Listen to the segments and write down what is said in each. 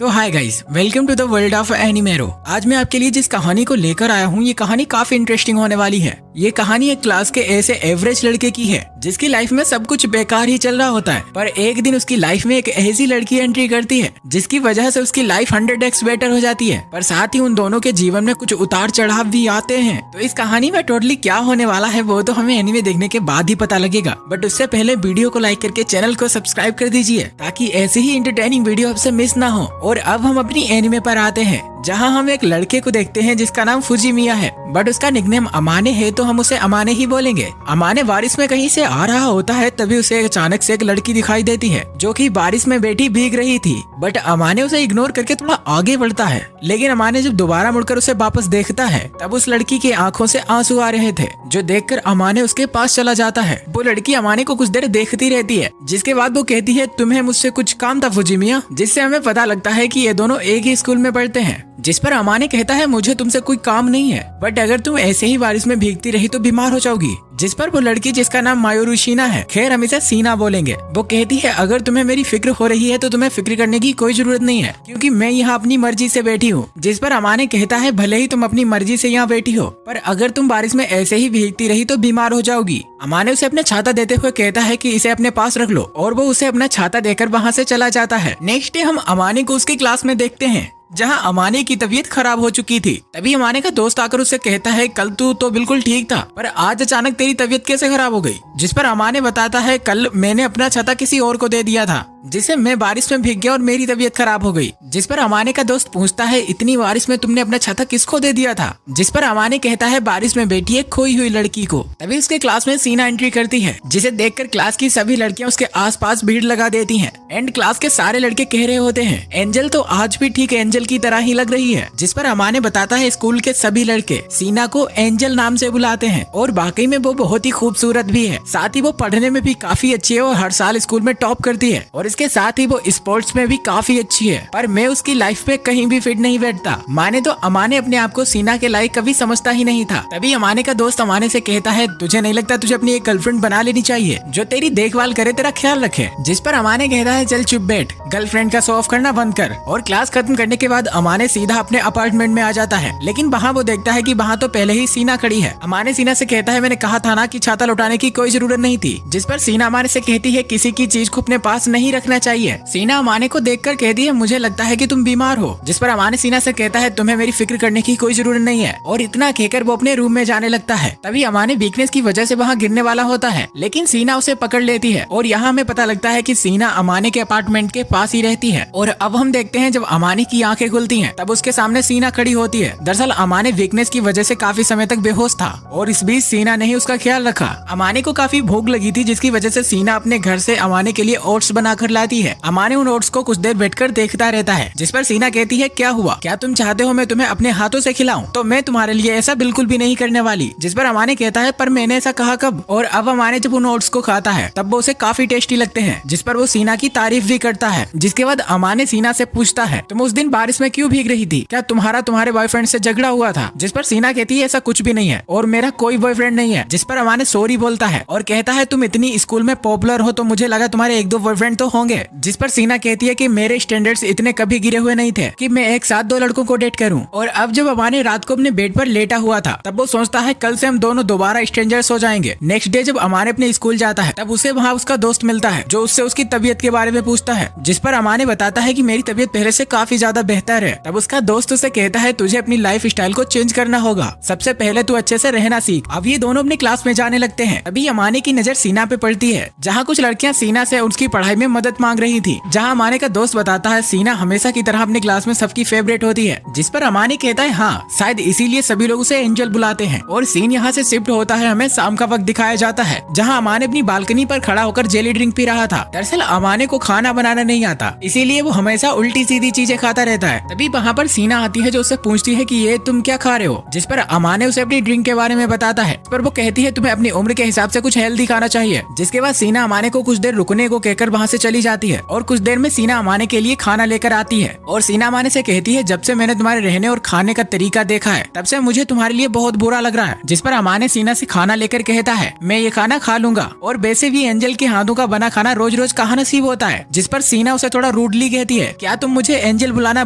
तो hi guys, welcome to the world of Animero. आज मैं आपके लिए जिस कहानी को लेकर आया हूँ, ये कहानी काफी इंटरेस्टिंग होने वाली है। ये कहानी एक क्लास के ऐसे एवरेज लड़के की है जिसकी लाइफ में सब कुछ बेकार ही चल रहा होता है, पर एक दिन उसकी लाइफ में एक ऐसी लड़की एंट्री करती है जिसकी वजह से उसकी लाइफ 100x बेटर हो जाती है। पर साथ ही उन दोनों के जीवन में कुछ उतार चढ़ाव भी आते हैं। तो इस कहानी में टोटली क्या होने वाला है वो तो हमें एनीमे देखने के बाद ही पता लगेगा, बट उससे पहले वीडियो को लाइक करके चैनल को सब्सक्राइब कर दीजिए ताकि ऐसे ही इंटरटेनिंग वीडियो आपसे मिस ना हो। और अब हम अपनी एनिमे पर आते हैं, जहां हम एक लड़के को देखते हैं जिसका नाम फुजिमिया है, बट उसका निकनेम अमाने है तो हम उसे अमाने ही बोलेंगे। अमाने बारिश में कहीं से आ रहा होता है, तभी उसे अचानक से एक लड़की दिखाई देती है जो कि बारिश में बैठी भीग रही थी, बट अमाने उसे इग्नोर करके थोड़ा आगे बढ़ता है। लेकिन अमाने जब दोबारा मुड़कर उसे वापस देखता है तब उस लड़की की आंखों से आंसू आ रहे थे, जो देखकर अमाने उसके पास चला जाता है। वो लड़की अमाने को कुछ देर देखती रहती है, जिसके बाद वो कहती है तुम्हें मुझसे कुछ काम था फुजिमिया, जिससे हमें पता लगता है कि ये दोनों एक ही स्कूल में पढ़ते हैं। जिस पर अमाने कहता है मुझे तुमसे कोई काम नहीं है, बट अगर तुम ऐसे ही बारिश में भीगती रही तो बीमार हो जाओगी। जिस पर वो लड़की, जिसका नाम मायोरू शीना है, खैर हम इसे सीना बोलेंगे, वो कहती है अगर तुम्हें मेरी फिक्र हो रही है तो तुम्हें फिक्र करने की कोई जरूरत नहीं है क्योंकि मैं यहाँ अपनी मर्जी से बैठी हूँ। जिस पर अमाने कहता है भले ही तुम अपनी मर्जी से यहाँ बैठी हो, पर अगर तुम बारिश में ऐसे ही भीगती रही तो बीमार हो जाओगी। अमाने उसे अपने छाता देते हुए कहता है कि इसे अपने पास रख लो, और वो उसे अपना छाता देकर वहाँ से चला जाता है। नेक्स्ट डे हम अमाने को उसकी क्लास में देखते हैं जहां अमाने की तबीयत खराब हो चुकी थी। तभी अमाने का दोस्त आकर उससे कहता है कल तू तो बिल्कुल ठीक था, पर आज अचानक तेरी तबीयत कैसे खराब हो गई। जिस पर अमाने बताता है कल मैंने अपना छाता किसी और को दे दिया था, जिसे मैं बारिश में भीग गया और मेरी तबीयत खराब हो गई। जिस पर अमाने का दोस्त पूछता है इतनी बारिश में तुमने अपना छाता किसको दे दिया था। जिस पर अमाने कहता है बारिश में बैठी एक खोई हुई लड़की को। तभी उसके क्लास में सीना एंट्री करती है, जिसे देखकर क्लास की सभी लड़कियां उसके आसपास भीड़ लगा देती हैं। एंड क्लास के सारे लड़के कह रहे होते हैं एंजल तो आज भी ठीक एंजल की तरह ही लग रही है। जिस पर अमाने बताता है स्कूल के सभी लड़के सीना को एंजल नाम से बुलाते हैं और वाकई में वो बहुत ही खूबसूरत भी है। साथ ही वो पढ़ने में भी काफी अच्छी है और हर साल स्कूल में टॉप करती है, और इसके साथ ही वो स्पोर्ट्स में भी काफी अच्छी है। पर मैं उसकी लाइफ में कहीं भी फिट नहीं बैठता। माने तो अमाने अपने आप को सीना के लायक कभी समझता ही नहीं था। तभी अमाने का दोस्त अमाने से कहता है तुझे नहीं लगता तुझे अपनी एक गर्लफ्रेंड बना लेनी चाहिए जो तेरी देखभाल करे, तेरा ख्याल रखे। जिस पर अमाने कहता है चल चुप बैठ, गर्लफ्रेंड का शो ऑफ करना बंद कर। और क्लास खत्म करने के बाद अमाने सीधा अपने अपार्टमेंट में आ जाता है, लेकिन वहाँ वो देखता है कि वहाँ तो पहले ही सीना खड़ी है। अमाने सीना से कहता है मैंने कहा था ना कि छाता लौटाने की कोई जरूरत नहीं थी। जिस पर सीना अमाने से कहती है किसी की चीज को अपने पास नहीं रखना चाहिए। सीना अमाने को देखकर कहती है मुझे लगता है कि तुम बीमार हो। जिस पर अमाने सीना से कहता है तुम्हें मेरी फिक्र करने की कोई जरूरत नहीं है, और इतना कहकर वो अपने रूम में जाने लगता है। तभी अमाने वीकनेस की वजह से वहाँ गिरने वाला होता है, लेकिन सीना उसे पकड़ लेती है और यहाँ हमें पता लगता है कि सीना अमाने के अपार्टमेंट के पास ही रहती है। और अब हम देखते हैं जब अमाने की आंखें खुलती हैं तब उसके सामने सीना खड़ी होती है। दरअसल अमाने वीकनेस की वजह से काफी समय तक बेहोश था और इस बीच सीना ने ही उसका ख्याल रखा। अमाने को काफी भूख लगी थी, जिसकी वजह से सीना अपने घर से अमाने के लिए ओट्स बनाकर लाती है। अमाने उन ओट्स को कुछ देर बैठकर देखता रहता है। जिस पर सीना कहती है क्या हुआ, क्या तुम चाहते हो मैं तुम्हें अपने हाथों से खिलाऊं? तो मैं तुम्हारे लिए ऐसा बिल्कुल भी नहीं करने वाली। जिस पर अमाने कहता है पर मैंने ऐसा कहा कब। और अब अमाने जब उन ओट्स को खाता है तब वो उसे काफी टेस्टी लगते हैं, जिस पर वो सीना की तारीफ भी करता है। जिसके बाद अमाने सीना से पूछता है तुम उस दिन बारिश में क्यों भीग रही थी, क्या तुम्हारे बॉयफ्रेंड से झगड़ा हुआ था। जिस पर सीना कहती है ऐसा कुछ भी नहीं है और मेरा कोई बॉयफ्रेंड नहीं है। जिस पर अमाने सॉरी बोलता है और कहता है तुम इतनी स्कूल में पॉपुलर हो तो मुझे लगा तुम्हारे एक दो बॉयफ्रेंड तो होंगे। जिस पर सीना कहती है कि मेरे स्टैंडर्ड्स इतने कभी गिरे हुए नहीं थे कि मैं एक साथ दो लड़कों को डेट करूं। और अब जब अमाने रात को अपने बेड पर लेटा हुआ था तब वो सोचता है कल से हम दोनों दोबारा स्ट्रेंजर्स हो जाएंगे। नेक्स्ट डे जब अमाने अपने स्कूल जाता है तब उसे वहाँ उसका दोस्त मिलता है जो उससे उसकी तबीयत के बारे में पूछता है। जिस पर अमाने बताता है कि मेरी तबीयत पहले से काफी ज्यादा बेहतर है। तब उसका दोस्त उसे कहता है तुझे अपनी लाइफ स्टाइल को चेंज करना होगा, सबसे पहले तू अच्छे से रहना सीख। अब ये दोनों अपनी क्लास में जाने लगते हैं। अभी अमाने की नजर सीना पे पड़ती है, जहाँ कुछ लड़कियाँ सीना से उसकी पढ़ाई में मदद मांग रही थी। जहाँ अमाने का दोस्त बताता है सीना हमेशा की तरह अपनी क्लास में सबकी फेवरेट होती है। जिस पर अमाने कहता है हाँ शायद इसीलिए सभी लोग उसे एंजल बुलाते हैं। और सीन यहाँ से शिफ्ट होता है, हमें शाम का वक्त दिखाया जाता है जहाँ अमाने अपनी बालकनी पर खड़ा होकर जेली ड्रिंक पी रहा था। दरअसल अमाने को खाना बनाना नहीं आता, इसीलिए वो हमेशा उल्टी सीधी चीजें खाता रहता है। तभी वहाँ पर सीना आती है जो उससे पूछती है कि ये तुम क्या खा रहे हो। जिस पर अमाने उसे अपनी ड्रिंक के बारे में बताता है, पर वो कहती है तुम्हें अपनी उम्र के हिसाब से कुछ हेल्दी खाना चाहिए। जिसके बाद सीना अमाने को कुछ देर रुकने को कहकर वहाँ से चली चली जाती है और कुछ देर में सीना अमाने के लिए खाना लेकर आती है और सीना अमाने से कहती है जब से मैंने तुम्हारे रहने और खाने का तरीका देखा है तब से मुझे तुम्हारे लिए बहुत बुरा लग रहा है। जिस पर अमाने सीना से खाना लेकर कहता है मैं ये खाना खा लूंगा और वैसे भी एंजल के हाथों का बना खाना रोज रोज कहाँ नसीब होता है। जिस पर सीना उसे थोड़ा रूडली कहती है क्या तुम मुझे एंजल बुलाना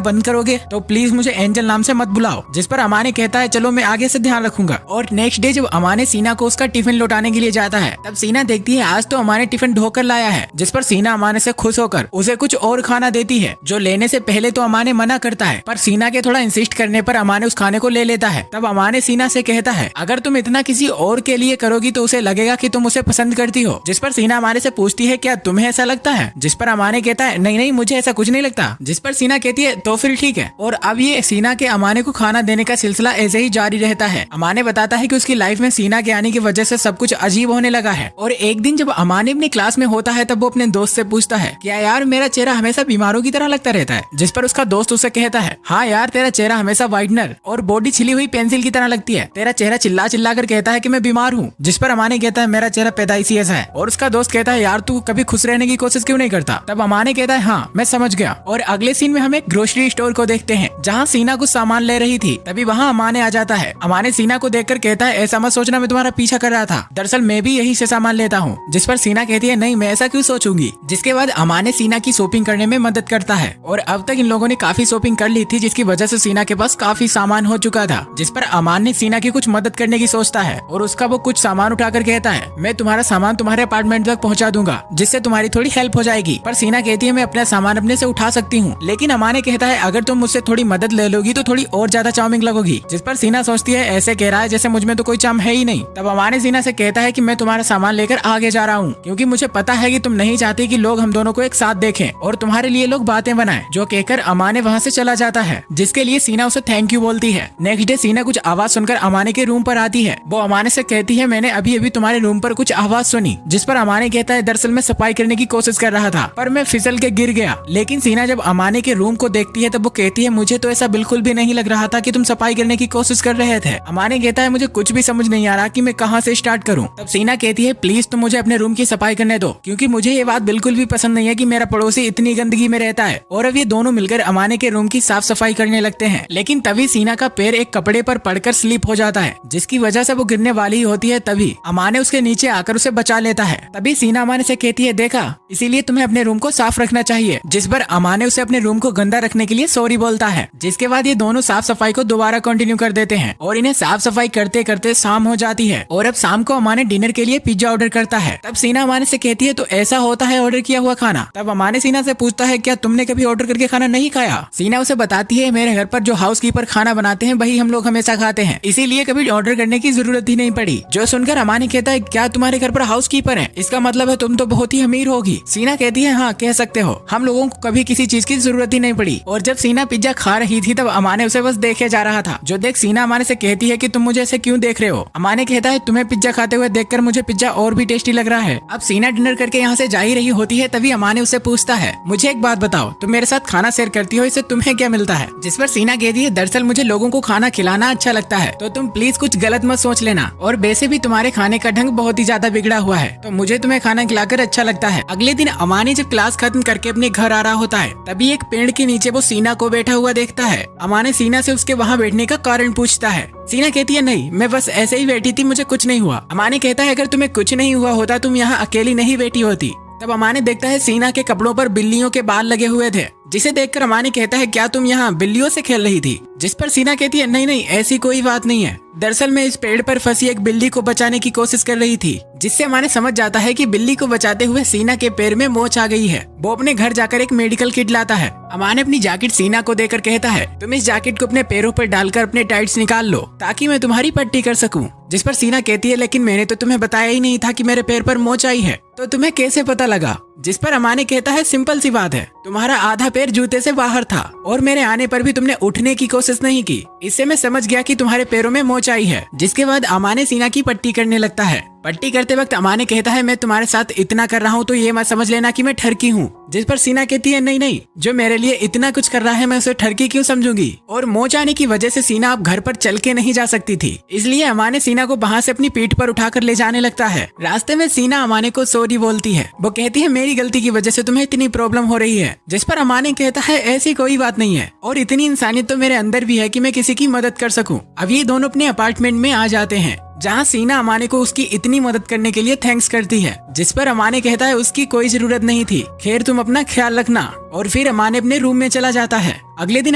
बंद करोगे, तो प्लीज मुझे एंजल नाम से मत बुलाओ। जिस पर अमाने कहता है चलो मैं आगे से ध्यान रखूंगा। और नेक्स्ट डे जब अमाने सीना को उसका टिफिन लौटाने के लिए जाता है तब सीना देखती है आज तो अमाने टिफिन ढोकर लाया है। जिस पर सीना अमाने से खुश होकर उसे कुछ और खाना देती है जो लेने से पहले तो अमाने मना करता है, पर सीना के थोड़ा इंसिस्ट करने पर अमाने उस खाने को ले लेता है। तब अमाने सीना से कहता है अगर तुम इतना किसी और के लिए करोगी तो उसे लगेगा कि तुम उसे पसंद करती हो। जिस पर सीना अमाने से पूछती है क्या तुम्हें ऐसा लगता है। जिस पर अमाने कहता है नहीं नहीं मुझे ऐसा कुछ नहीं लगता। जिस पर सीना कहती है तो फिर ठीक है। और अब ये सीना के अमाने को खाना देने का सिलसिला ऐसे ही जारी रहता है। अमाने बताता है कि उसकी लाइफ में सीना के आने की वजह से सब कुछ अजीब होने लगा है। और एक दिन जब अमाने अपनी क्लास में होता है तब वो अपने दोस्त से पूछता है क्या यार मेरा चेहरा हमेशा बीमारों की तरह लगता रहता है। जिस पर उसका दोस्त उसे कहता है हाँ यार तेरा चेहरा हमेशा वाइटनर और बॉडी छिली हुई पेंसिल की तरह लगती है, तेरा चेहरा चिल्ला चिल्ला कर कहता है कि मैं बीमार हूँ। जिस पर अमाने कहता है मेरा चेहरा पैदाइशी ऐसा है। और उसका दोस्त कहता है यार तू कभी खुश रहने की कोशिश क्यों नहीं करता। तब अमाने कहता है हाँ मैं समझ गया। और अगले सीन में हम एक ग्रोसरी स्टोर को देखते हैं जहाँ सीना कुछ सामान ले रही थी। तभी वहाँ अमाने आ जाता है। अमाने सीना को देखकर कहता है ऐसा मत सोचना मैं तुम्हारा पीछा कर रहा था, दरअसल मैं भी यही से सामान लेता हूँ। जिस पर सीना कहती है नहीं मैं ऐसा क्यों सोचूंगी। जिसके बाद अमाने सीना की शॉपिंग करने में मदद करता है और अब तक इन लोगों ने काफी शॉपिंग कर ली थी जिसकी वजह से सीना के पास काफी सामान हो चुका था। जिस पर अमान ने सीना की कुछ मदद करने की सोचता है और उसका वो कुछ सामान उठाकर कहता है मैं तुम्हारा सामान तुम्हारे अपार्टमेंट तक पहुंचा दूंगा जिससे तुम्हारी थोड़ी हेल्प हो जाएगी। पर सीना कहती है मैं अपना सामान अपने से उठा सकती हूँ, लेकिन अमाने कहता है अगर तुम मुझसे थोड़ी मदद ले लोगी तो थोड़ी और ज्यादा चार्मिंग लगोगी। जिस पर सीना सोचती है ऐसे कह रहा है जैसे मुझ में तो कोई चार्म है ही नहीं। तब अमाने सीना से कहता है कि मैं तुम्हारा सामान लेकर आगे जा रहा हूँ क्योंकि मुझे पता है कि तुम नहीं चाहती कि लोग हम दोनों को एक साथ देखें और तुम्हारे लिए लोग बातें बनाएं। जो कहकर अमाने वहाँ से चला जाता है जिसके लिए सीना उसे थैंक यू बोलती है। नेक्स्ट डे सीना कुछ आवाज सुनकर अमाने के रूम पर आती है। वो अमाने से कहती है मैंने अभी अभी तुम्हारे रूम पर कुछ आवाज सुनी। जिस पर अमाने कहता है दरअसल मैं सफाई करने की कोशिश कर रहा था पर मैं फिसल के गिर गया। लेकिन सीना जब अमाने के रूम को देखती है तब वो कहती है मुझे तो ऐसा बिल्कुल भी नहीं लग रहा था कि तुम सफाई करने की कोशिश कर रहे थे। अमाने कहता है मुझे कुछ भी समझ नहीं आ रहा कि मैं कहाँ से स्टार्ट करूँ। तब सीना कहती है प्लीज तुम मुझे अपने रूम की सफाई करने दो क्योंकि मुझे ये बात बिल्कुल भी पसंद नहीं है कि मेरा पड़ोसी इतनी गंदगी में रहता है। और अब ये दोनों मिलकर अमाने के रूम की साफ सफाई करने लगते हैं। लेकिन तभी सीना का पैर एक कपड़े पर पड़कर स्लिप हो जाता है जिसकी वजह से वो गिरने वाली होती है। तभी अमाने उसके नीचे आकर उसे बचा लेता है। तभी सीना अमाने से कहती है देखा इसीलिए तुम्हें अपने रूम को साफ रखना चाहिए। जिस पर अमाने उसे अपने रूम को गंदा रखने के लिए सॉरी बोलता है। जिसके बाद ये दोनों साफ सफाई को दोबारा कंटिन्यू कर देते हैं और इन्हें साफ सफाई करते करते शाम हो जाती है। और अब शाम को अमाने डिनर के लिए पिज्जा ऑर्डर करता है। तब सीना अमाने से कहती है तो ऐसा होता है ऑर्डर किया हुआ खाना। तब अमाने सीना से पूछता है क्या तुमने कभी ऑर्डर करके खाना नहीं खाया। सीना उसे बताती है मेरे घर पर जो हाउसकीपर खाना बनाते हैं वही हम लोग हमेशा खाते हैं, इसीलिए कभी ऑर्डर करने की जरूरत ही नहीं पड़ी। जो सुनकर अमाने कहता है क्या तुम्हारे घर पर हाउसकीपर है, इसका मतलब है तुम तो बहुत ही अमीर होगी। सीना कहती है हाँ कह सकते हो, हम लोगों को कभी किसी चीज की जरूरत ही नहीं पड़ी। और जब सीना पिज्जा खा रही थी तब अमाने उसे बस देखे जा रहा था। जो देख सीना अमाने से कहती है कि तुम मुझे ऐसे क्यों देख रहे हो। अमाने कहता है तुम्हें पिज्जा खाते हुए देखकर मुझे पिज्जा और भी टेस्टी लग रहा है। अब सीना डिनर करके यहाँ से जा ही रही होती है तभी अमाने उसे पूछता है मुझे एक बात बताओ, तुम मेरे साथ खाना शेयर करती हो, इससे तुम्हें क्या मिलता है। जिस पर सीना कहती है दरअसल मुझे लोगों को खाना खिलाना अच्छा लगता है, तो तुम प्लीज कुछ गलत मत सोच लेना। और वैसे भी तुम्हारे खाने का ढंग बहुत ही ज्यादा बिगड़ा हुआ है, तो मुझे तुम्हें खाना खिलाकर अच्छा लगता है। अगले दिन अमाने जब क्लास खत्म करके अपने घर आ रहा होता है तभी एक पेड़ के नीचे वो सीना को बैठा हुआ देखता है। अमाने सीना से उसके वहाँ बैठने का कारण पूछता है। सीना कहती है नहीं मैं बस ऐसे ही बैठी थी, मुझे कुछ नहीं हुआ। अमाने कहता है अगर तुम्हें कुछ नहीं हुआ होता तुम यहाँ अकेली नहीं बैठी होती। तब अमाने देखता है सीना के कपड़ों पर बिल्लियों के बाल लगे हुए थे, जिसे देखकर अमाने कहता है क्या तुम यहाँ बिल्लियों से खेल रही थी। जिस पर सीना कहती है नहीं नहीं ऐसी कोई बात नहीं है, दरअसल मैं इस पेड़ पर फंसी एक बिल्ली को बचाने की कोशिश कर रही थी। जिससे अमाने समझ जाता है कि बिल्ली को बचाते हुए सीना के पैर में मोच आ गई है। वो अपने घर जाकर एक मेडिकल किट लाता है। अमाने अपनी जैकेट सीना को देकर कहता है तुम इस जैकेट को अपने पैरों पर डालकर अपने टाइट्स निकाल लो ताकि मैं तुम्हारी पट्टी कर सकूं। जिस पर सीना कहती है लेकिन मैंने तो तुम्हें बताया ही नहीं था कि मेरे पैर पर मोच आई है, तो तुम्हें कैसे पता लगा। जिस पर अमाने कहता है सिंपल सी बात है, तुम्हारा आधा पैर जूते से बाहर था और मेरे आने पर भी तुमने उठने की कोशिश नहीं की, इससे मैं समझ गया कि तुम्हारे पैरों में मोच आई है। जिसके बाद अमाने सीना की पट्टी करने लगता है। पट्टी करते वक्त अमाने कहता है मैं तुम्हारे साथ इतना कर रहा हूँ तो ये मत समझ लेना कि मैं ठरकी हूँ। जिस पर सीना कहती है नहीं नहीं, जो मेरे लिए इतना कुछ कर रहा है मैं उसे ठरकी क्यों समझूंगी। और मोच आने की वजह से सीना अब घर पर चल के नहीं जा सकती थी, इसलिए अमाने सीना को वहाँ से अपनी पीठ पर उठाकर ले जाने लगता है। रास्ते में सीना अमाने को सॉरी बोलती है। वो कहती है मैं मेरी गलती की वजह से तुम्हें इतनी प्रॉब्लम हो रही है। जिस पर अमाने कहता है ऐसी कोई बात नहीं है और इतनी इंसानियत तो मेरे अंदर भी है कि मैं किसी की मदद कर सकूं। अब ये दोनों अपने अपार्टमेंट में आ जाते हैं जहाँ सीना अमाने को उसकी इतनी मदद करने के लिए थैंक्स करती है, जिस पर अमाने कहता है उसकी कोई जरूरत नहीं थी, खैर तुम अपना ख्याल रखना। और फिर अमाने अपने रूम में चला जाता है। अगले दिन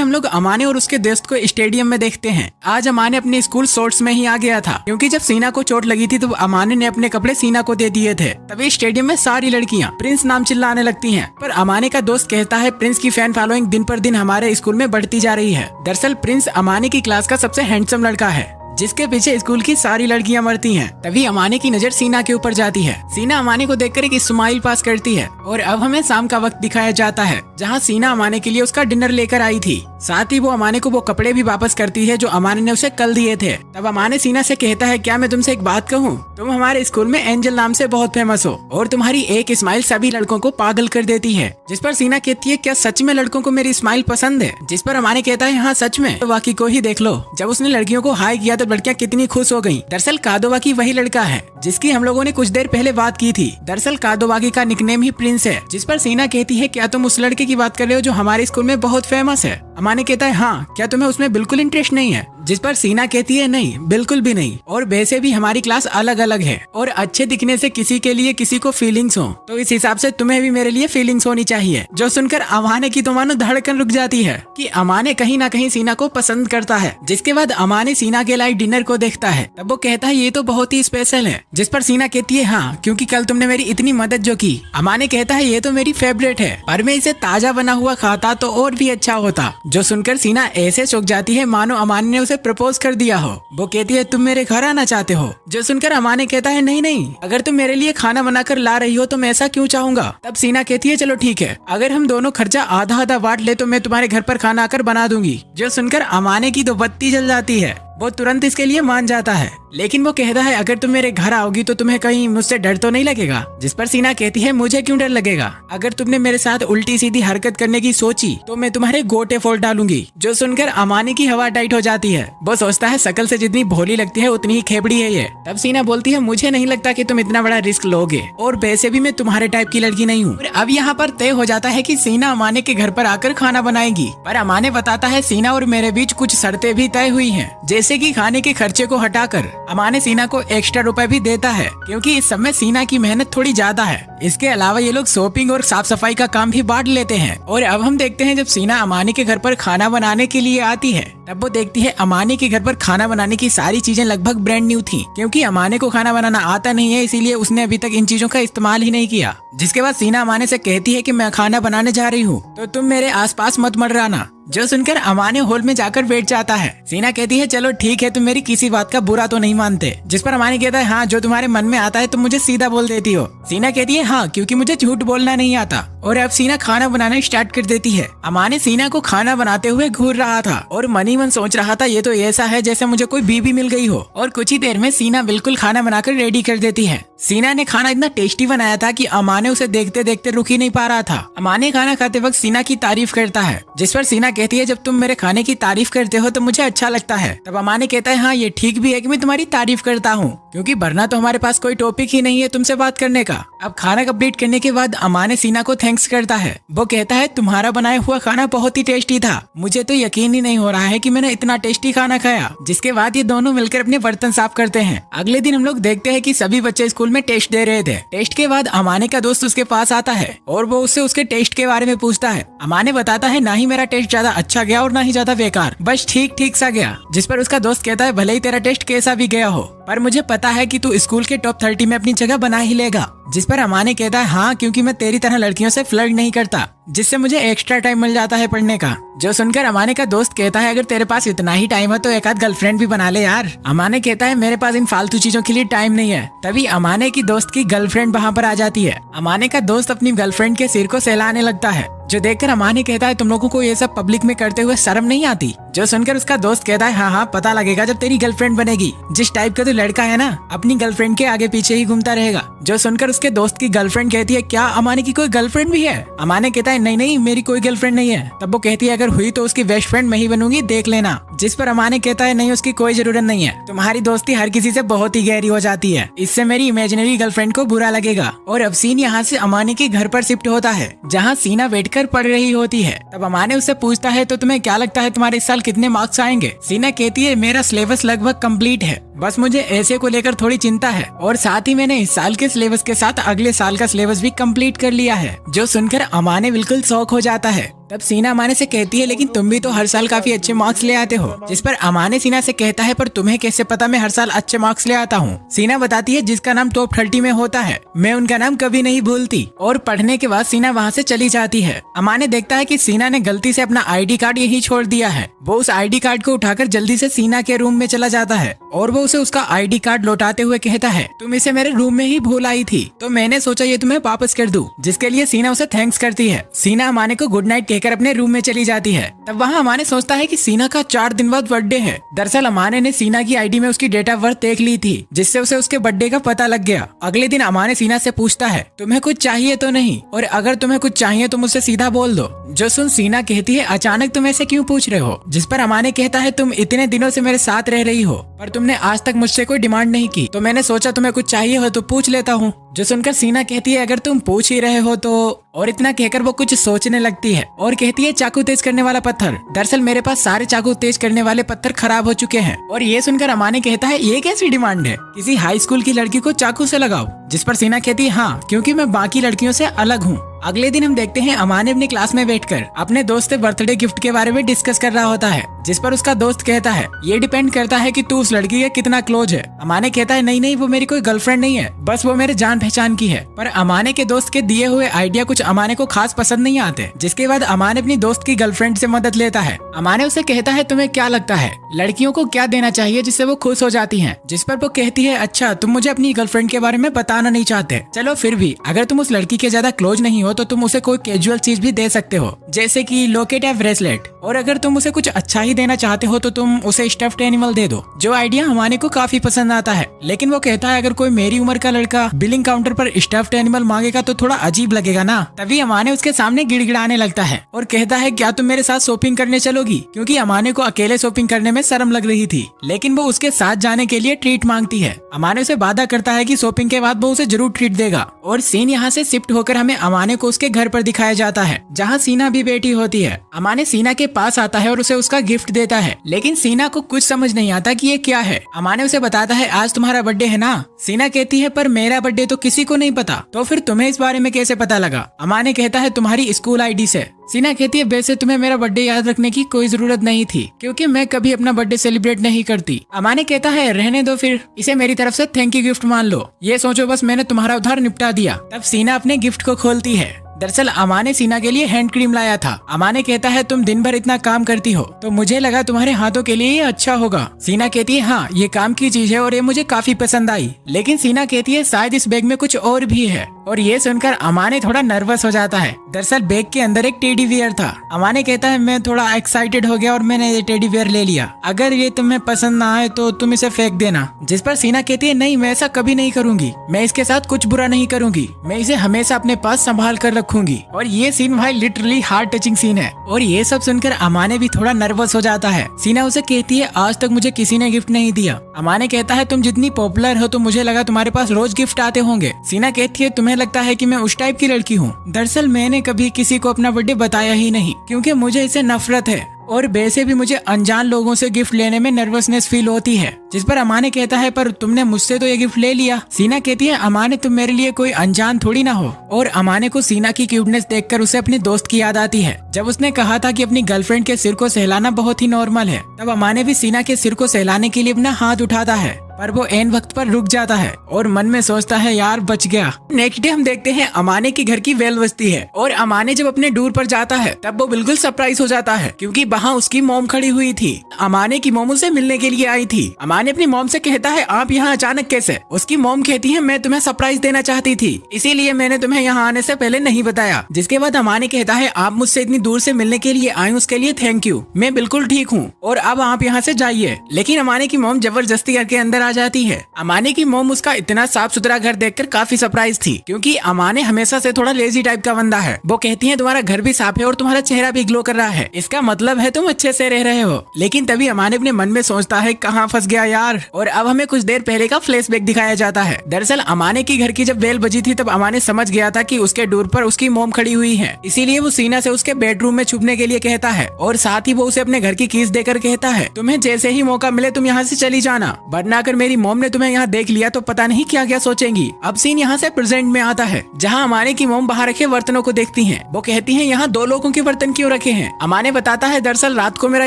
हम लोग अमाने और उसके दोस्त को स्टेडियम में देखते हैं। आज अमाने अपने स्कूल शॉर्ट्स में ही आ गया था क्योंकि जब सीना को चोट लगी थी तो अमाने ने अपने कपड़े सीना को दे दिए थे। तभी स्टेडियम में सारी लड़कियां प्रिंस नाम चिल्लाने लगती हैं, पर अमाने का दोस्त कहता है प्रिंस की फैन फॉलोइंग दिन पर दिन हमारे स्कूल में बढ़ती जा रही है। दरअसल प्रिंस अमाने की क्लास का सबसे हैंडसम लड़का है जिसके पीछे स्कूल की सारी लड़कियां मरती हैं। तभी अमाने की नजर सीना के ऊपर जाती है। सीना अमाने को देखकर एक स्माइल पास करती है और अब हमें शाम का वक्त दिखाया जाता है जहां सीना अमाने के लिए उसका डिनर लेकर आई थी। साथ ही वो अमाने को वो कपड़े भी वापस करती है जो अमाने ने उसे कल दिए थे। तब अमाने सीना से कहता है क्या मैं तुमसे एक बात कहूँ, तुम हमारे स्कूल में एंजल नाम से बहुत फेमस हो और तुम्हारी एक स्माइल सभी लड़कों को पागल कर देती है। जिस पर सीना कहती है क्या सच में लड़कों को मेरी स्माइल पसंद है? जिस पर अमाने कहता है हाँ सच में, तो वाकई को ही देख लो, जब उसने लड़कियों को हाई किया तो लड़कियां कितनी खुश हो गयी। दरअसल कादोवाकी वही लड़का है जिसकी हम लोगों ने कुछ देर पहले बात की थी। दरअसल कादोवाकी का निकनेम ही प्रिंस है। जिस पर सीना कहती है क्या तुम उस लड़के की बात कर रहे हो जो हमारे स्कूल में बहुत फेमस है? अमाने कहता है हाँ, क्या तुम्हें उसमें बिल्कुल इंटरेस्ट नहीं है? जिस पर सीना कहती है नहीं, बिल्कुल भी नहीं, और वैसे भी हमारी क्लास अलग अलग है और अच्छे दिखने से किसी के लिए किसी को फीलिंग्स हो तो इस हिसाब से तुम्हें भी मेरे लिए फीलिंग्स होनी चाहिए। जो सुनकर अमाने की तो मानो धड़कन रुक जाती है कि अमाने कहीं ना कहीं सीना को पसंद करता है। जिसके बाद अमाने सीना के लाइव डिनर को देखता है। तब वो कहता है ये तो बहुत ही स्पेशल है। जिस पर सीना कहती है हाँ, क्योंकि कल तुमने मेरी इतनी मदद जो की। अमाने कहता है ये तो मेरी फेवरेट है, पर मैं इसे ताजा बना हुआ खाता तो और भी अच्छा होता। जो सुनकर सीना ऐसे चौंक जाती है मानो अमाने ने उसे प्रपोज कर दिया हो। वो कहती है तुम मेरे घर आना चाहते हो? जो सुनकर अमाने कहता है नहीं नहीं, अगर तुम मेरे लिए खाना बनाकर ला रही हो तो मैं ऐसा क्यों चाहूंगा। तब सीना कहती है चलो ठीक है, अगर हम दोनों खर्चा आधा आधा बांट ले तो मैं तुम्हारे घर पर खाना आकर बना दूंगी। जो सुनकर अमाने की तो बत्ती जल जाती है। वो तुरंत इसके लिए मान जाता है, लेकिन वो कहता है अगर तुम मेरे घर आओगी तो तुम्हें कहीं मुझसे डर तो नहीं लगेगा। जिस पर सीना कहती है मुझे क्यों डर लगेगा, अगर तुमने मेरे साथ उल्टी सीधी हरकत करने की सोची तो मैं तुम्हारे गोटे फोड़ डालूंगी। जो सुनकर अमाने की हवा टाइट हो जाती है। वो सोचता है शकल से जितनी भोली लगती है उतनी ही खेबड़ी है ये। तब सीना बोलती है मुझे नहीं लगता कि तुम इतना बड़ा रिस्क लोगे और वैसे भी मैं तुम्हारे टाइप की लड़की नहीं हूँ। अब यहाँ पर तय हो जाता है कि सीना अमाने के घर पर आकर खाना बनाएगी, पर अमाने बताता है सीना और मेरे बीच कुछ शर्तें भी तय हुई है, जैसे कि खाने के खर्चे को हटाकर अमाने सीना को एक्स्ट्रा रुपए भी देता है क्योंकि इस समय सीना की मेहनत थोड़ी ज्यादा है। इसके अलावा ये लोग शॉपिंग और साफ सफाई का काम भी बांट लेते हैं। और अब हम देखते हैं जब सीना अमाने के घर पर खाना बनाने के लिए आती है तब वो देखती है अमाने के घर पर खाना बनाने की सारी चीजें लगभग ब्रांड न्यू थी क्योंकि अमाने को खाना बनाना आता नहीं है, इसीलिए उसने अभी तक इन चीजों का इस्तेमाल ही नहीं किया। जिसके बाद सीना अमाने से कहती है कि मैं खाना बनाने जा रही हूँ तो तुम मेरे आसपास मत मंडराना। जो सुनकर अमाने हॉल में जाकर बैठ जाता है। सीना कहती है चलो ठीक है, तुम मेरी किसी बात का बुरा तो नहीं मानते। जिस पर अमाने कहता है हाँ, जो तुम्हारे मन में आता है तुम मुझे सीधा बोल देती हो। सीना कहती है हाँ, क्योंकि मुझे झूठ बोलना नहीं आता। और अब सीना खाना बनाना स्टार्ट कर देती है। अमाने सीना को खाना बनाते हुए घूर रहा था और मन ही मन सोच रहा था ये तो ऐसा है जैसे मुझे कोई बीबी मिल गई हो। और कुछ ही देर में सीना बिल्कुल खाना बनाकर रेडी कर देती है। सीना ने खाना इतना टेस्टी बनाया था कि अमाने उसे देखते देखते रुक ही नहीं पा रहा था। अमाने खाना खाते वक्त सीना की तारीफ करता है। जिस पर सीना कहती है जब तुम मेरे खाने की तारीफ करते हो तो मुझे अच्छा लगता है। तब अमाने कहता है हाँ, ये ठीक भी है कि मैं तुम्हारी तारीफ करता हूँ क्योंकि वरना तो हमारे पास कोई टॉपिक ही नहीं है तुमसे बात करने का। अब खाना कंप्लीट करने के बाद अमाने सीना को थैंक्स करता है। वो कहता है तुम्हारा बनाया हुआ खाना बहुत ही टेस्टी था, मुझे तो यकीन ही नहीं हो रहा है कि मैंने इतना टेस्टी खाना खाया। जिसके बाद ये दोनों मिलकर अपने बर्तन साफ करते हैं। अगले दिन हम लोग देखते हैं कि सभी बच्चे स्कूल में टेस्ट दे रहे थे। टेस्ट के बाद अमाने का दोस्त उसके पास आता है और वो उससे उसके टेस्ट के बारे में पूछता है। अमाने बताता है ना ही मेरा टेस्ट ज्यादा अच्छा गया और ना ही ज्यादा बेकार, बस ठीक ठीक सा गया। जिस पर उसका दोस्त कहता है भले ही तेरा टेस्ट कैसा भी गया हो पर मुझे पता है कि तू स्कूल के टॉप 30 में अपनी जगह बना ही लेगा। जिस पर अमाने कहता है हाँ, क्योंकि मैं तेरी तरह लड़कियों से फ्लर्ट नहीं करता जिससे मुझे एक्स्ट्रा टाइम मिल जाता है पढ़ने का। जो सुनकर अमाने का दोस्त कहता है अगर तेरे पास इतना ही टाइम है तो एक आध गर्लफ्रेंड भी बना ले यार। अमाने कहता है मेरे पास इन फालतू चीजों के लिए टाइम नहीं है। तभी अमाने की दोस्त की गर्लफ्रेंड वहाँ पर आ जाती है। अमाने का दोस्त अपनी गर्लफ्रेंड के सिर को सहलाने लगता है जो देखकर अमाने कहता है तुम लोगों को ये सब पब्लिक में करते हुए शर्म नहीं आती। जो सुनकर उसका दोस्त कहता है हाँ हाँ, पता लगेगा जब तेरी गर्लफ्रेंड बनेगी। जिस टाइप का तू लड़का है ना, अपनी गर्लफ्रेंड के आगे पीछे ही घूमता रहेगा। जो सुनकर उसके दोस्त की गर्लफ्रेंड कहती है क्या अमाने की कोई गर्लफ्रेंड भी है? अमाने कहता है नहीं नहीं मेरी कोई गर्लफ्रेंड नहीं है। तब वो कहती है अगर हुई तो उसकी बेस्ट फ्रेंड मैं ही बनूंगी, देख लेना। जिस पर अमाने कहता है नहीं उसकी कोई जरूरत नहीं है, तुम्हारी दोस्ती हर किसी से बहुत ही गहरी हो जाती है, इससे मेरी इमेजिनरी गर्लफ्रेंड को बुरा लगेगा। और अब सीन यहाँ से अमाने के घर पर शिफ्ट होता है जहाँ सीना बैठकर पढ़ रही होती है। तब अमाने उससे पूछता है तो तुम्हें क्या लगता है तुम्हारे इस साल कितने मार्क्स आएंगे? सीना कहती है मेरा सिलेबस लगभग कंप्लीट है, बस मुझे ऐसे को लेकर थोड़ी चिंता है और साथ ही मैंने इस साल के सिलेबस के साथ अगले साल का सिलेबस भी कंप्लीट कर लिया है। जो सुनकर अमाने बिल्कुल शॉक हो जाता है। तब सीना अमाने से कहती है लेकिन तुम भी तो हर साल काफी अच्छे मार्क्स ले आते हो। जिस पर अमाने सीना से कहता है पर तुम्हें कैसे पता मैं हर साल अच्छे मार्क्स ले आता हूँ? सीना बताती है जिसका नाम टॉप 30 में होता है मैं उनका नाम कभी नहीं भूलती। और पढ़ने के बाद सीना वहाँ से चली जाती है। अमाने देखता है कि सीना ने गलती से अपना ID कार्ड यहीं छोड़ दिया है। वो उस ID कार्ड को उठाकर जल्दी से सीना के रूम में चला जाता है और वो उसे उसका ID कार्ड लौटाते हुए कहता है तुम इसे मेरे रूम में ही भूल आई थी तो मैंने सोचा ये तुम्हें वापस कर दूं। जिसके लिए सीना उसे थैंक्स करती है। सीना अमाने को गुड नाइट कहकर अपने रूम में चली जाती है। तब वहाँ अमाने सोचता है कि सीना का 4 दिन बाद बर्थडे है। दरअसल अमाने ने सीना की ID में उसकी डेट ऑफ बर्थ देख ली थी जिससे उसे उसके बर्थडे का पता लग गया। अगले दिन अमाने सीना से पूछता है तुम्हें कुछ चाहिए तो नहीं, और अगर तुम्हें कुछ चाहिए तो मुझसे सीधा बोल दो। जो सुन सीना कहती है अचानक तुम ऐसे क्यों पूछ रहे हो? जिस पर अमाने कहता है तुम इतने दिनों से मेरे साथ रह रही हो पर तुमने आज तक मुझसे कोई डिमांड नहीं की तो मैंने सोचा तुम्हें कुछ चाहिए हो तो पूछ लेता हूँ। जो सुनकर सीना कहती है अगर तुम पूछ ही रहे हो तो, और इतना कहकर वो कुछ सोचने लगती है और कहती है चाकू तेज करने वाला पत्थर। दरअसल मेरे पास सारे चाकू तेज करने वाले पत्थर खराब हो चुके हैं। और ये सुनकर अमाने कहता है ये कैसी डिमांड है, किसी हाई स्कूल की लड़की को चाकू से लगाओ? जिस पर सीना कहती है हाँ क्योंकि मैं बाकी लड़कियों से अलग हूँ। अगले दिन हम देखते हैं अमाने अपनी क्लास में बैठकर अपने दोस्त से बर्थडे गिफ्ट के बारे में डिस्कस कर रहा होता है। जिस पर उसका दोस्त कहता है ये डिपेंड करता है कि तू उस लड़की के कितना क्लोज है। अमाने कहता है नहीं नहीं वो मेरी कोई गर्लफ्रेंड नहीं है, बस वो मेरे जान पहचान की है। पर अमाने के दोस्त के दिए हुए आइडिया कुछ अमाने को खास पसंद नहीं आते। जिसके बाद अमाने अपनी दोस्त की गर्लफ्रेंड से मदद लेता है। अमाने उसे कहता है तुम्हें क्या लगता है लड़कियों को क्या देना चाहिए जिससे वो खुश हो जाती है? जिस पर वो कहती है अच्छा तुम मुझे अपनी गर्लफ्रेंड के बारे में बताना नहीं चाहते, चलो फिर भी अगर तुम उस लड़की के ज्यादा क्लोज नहीं हो तो तुम उसे कोई कैजुअल चीज भी दे सकते हो जैसे कि लॉकेट या ब्रेसलेट। और अगर तुम उसे कुछ अच्छा ही देना चाहते हो तो तुम उसे स्टफ्ड एनिमल दे दो। जो आइडिया अमाने को काफी पसंद आता है। लेकिन वो कहता है अगर कोई मेरी उम्र का लड़का बिलिंग काउंटर पर स्टफ्ड एनिमल मांगेगा तो थोड़ा अजीब लगेगा ना। तभी अमाने उसके सामने गिड़गिड़ाने लगता है और कहता है क्या तुम मेरे साथ शॉपिंग करने चलोगी? क्योंकि अमाने को अकेले शॉपिंग करने में शर्म लग रही थी लेकिन वो उसके साथ जाने के लिए ट्रीट मांगती है। अमाने उसे वादा करता है कि शॉपिंग के बाद वो उसे जरूर ट्रीट देगा। और सीन यहाँ से शिफ्ट होकर हमें अमाने को उसके घर पर दिखाया जाता है जहाँ सीना भी बैठी होती है। अमाने सीना के पास आता है और उसे उसका गिफ्ट देता है लेकिन सीना को कुछ समझ नहीं आता कि ये क्या है। अमाने उसे बताता है आज तुम्हारा बर्थडे है ना? सीना कहती है पर मेरा बर्थडे तो किसी को नहीं पता। तो फिर तुम्हें इस बारे में कैसे पता लगा? अमाने कहता है तुम्हारी स्कूल ID से। सीना कहती है वैसे तुम्हें मेरा बर्थडे याद रखने की कोई जरूरत नहीं थी क्योंकि मैं कभी अपना बर्थडे सेलिब्रेट नहीं करती। अमाने कहता है रहने दो फिर, इसे मेरी तरफ से थैंक यू गिफ्ट मान लो। ये सोचो बस मैंने तुम्हारा उधार निपटा दिया। तब सीना अपने गिफ्ट को खोलती है। दरअसल अमाने सीना के लिए हैंड क्रीम लाया था। अमाने कहता है तुम दिन भर इतना काम करती हो तो मुझे लगा तुम्हारे हाथों के लिए ये अच्छा होगा। सीना कहती है हाँ ये काम की चीज है और ये मुझे काफी पसंद आई। लेकिन सीना कहती है शायद इस बैग में कुछ और भी है। और ये सुनकर अमाने थोड़ा नर्वस हो जाता है। दरअसल बैग के अंदर एक टेडी बियर था। अमाने कहता है मैं थोड़ा एक्साइटेड हो गया और मैंने ये टेडी बियर ले लिया, अगर ये तुम्हें पसंद ना आए तो तुम इसे फेंक देना। जिस पर सीना कहती है नहीं मैं ऐसा कभी नहीं करूंगी, मैं इसके साथ कुछ बुरा नहीं करूंगी, मैं इसे हमेशा अपने पास संभाल कर रखूंगी। और ये सीन भाई लिटरली हार्ट टचिंग सीन है। और ये सब सुनकर अमाने भी थोड़ा नर्वस हो जाता है। सीना उसे कहती है आज तक मुझे किसी ने गिफ्ट नहीं दिया। अमाने कहता है तुम जितनी पॉपुलर हो तो मुझे लगा तुम्हारे पास रोज गिफ्ट आते होंगे। सीना कहती है तुम्हें लगता है कि मैं उस टाइप की लड़की हूँ? दरअसल मैंने कभी किसी को अपना बर्थडे बताया ही नहीं क्योंकि मुझे इससे नफरत है और वैसे भी मुझे अनजान लोगों से गिफ्ट लेने में नर्वसनेस फील होती है। जिस पर अमाने कहता है पर तुमने मुझसे तो ये गिफ्ट ले लिया। सीना कहती है अमाने तुम मेरे लिए कोई अनजान थोड़ी ना हो। और अमाने को सीना की क्यूटनेस देखकर उसे अपने दोस्त की याद आती है जब उसने कहा था कि अपनी गर्लफ्रेंड के सिर को सहलाना बहुत ही नॉर्मल है। तब अमाने भी सीना के सिर को सहलाने के लिए अपना हाथ उठाता है पर वो एन वक्त पर रुक जाता है और मन में सोचता है यार बच गया। नेक्स्ट डे हम देखते हैं अमाने की घर की वेल बजती है और अमाने जब अपने टूर पर जाता है तब वो बिल्कुल सरप्राइज हो जाता है क्योंकि वहाँ उसकी मॉम खड़ी हुई थी। अमाने की मॉम उसे मिलने के लिए आई थी। अमाने अपनी मॉम से कहता है आप यहाँ अचानक कैसे? उसकी मॉम कहती है मैं तुम्हें सरप्राइज देना चाहती थी इसीलिए मैंने तुम्हें यहाँ आने से पहले नहीं बताया। जिसके बाद अमाने कहता है आप मुझसे इतनी दूर से मिलने के लिए आए उसके लिए थैंक यू, मैं बिल्कुल ठीक हूँ और अब आप यहाँ से जाइए। लेकिन अमाने की मॉम जबरदस्ती करके अंदर आ जाती है। अमाने की मोम उसका इतना साफ सुथरा घर देखकर काफी सरप्राइज थी, क्योंकि अमाने हमेशा से थोड़ा लेजी टाइप का बंदा है। वो कहती है तुम्हारा घर भी साफ है और तुम्हारा चेहरा भी ग्लो कर रहा है, इसका मतलब है तुम अच्छे से रह रहे हो। लेकिन तभी अमाने अपने मन में सोचता है कहाँ फंस गया यार। और अब हमें कुछ देर पहले का फ्लैशबैक दिखाया जाता है। दरअसल अमाने की घर की जब बेल बजी थी तब अमाने समझ गया था कि उसके डोर पर उसकी मोम खड़ी हुई है, इसीलिए वो सीना से उसके बेडरूम में छुपने के लिए कहता है और साथ ही वो उसे अपने घर की कीज देकर कहता है तुम्हें जैसे ही मौका मिले तुम यहाँ से चली जाना, वरना अगर मेरी मोम ने तुम्हें यहाँ देख लिया तो पता नहीं क्या क्या सोचेंगी। अब सीन यहाँ से प्रेजेंट में आता है, जहाँ अमाने की मोम बाहर रखे बर्तनों को देखती है। वो कहती है यहाँ 2 लोगों के बर्तन क्यों रखे हैं। अमाने बताता है दरअसल रात को मेरा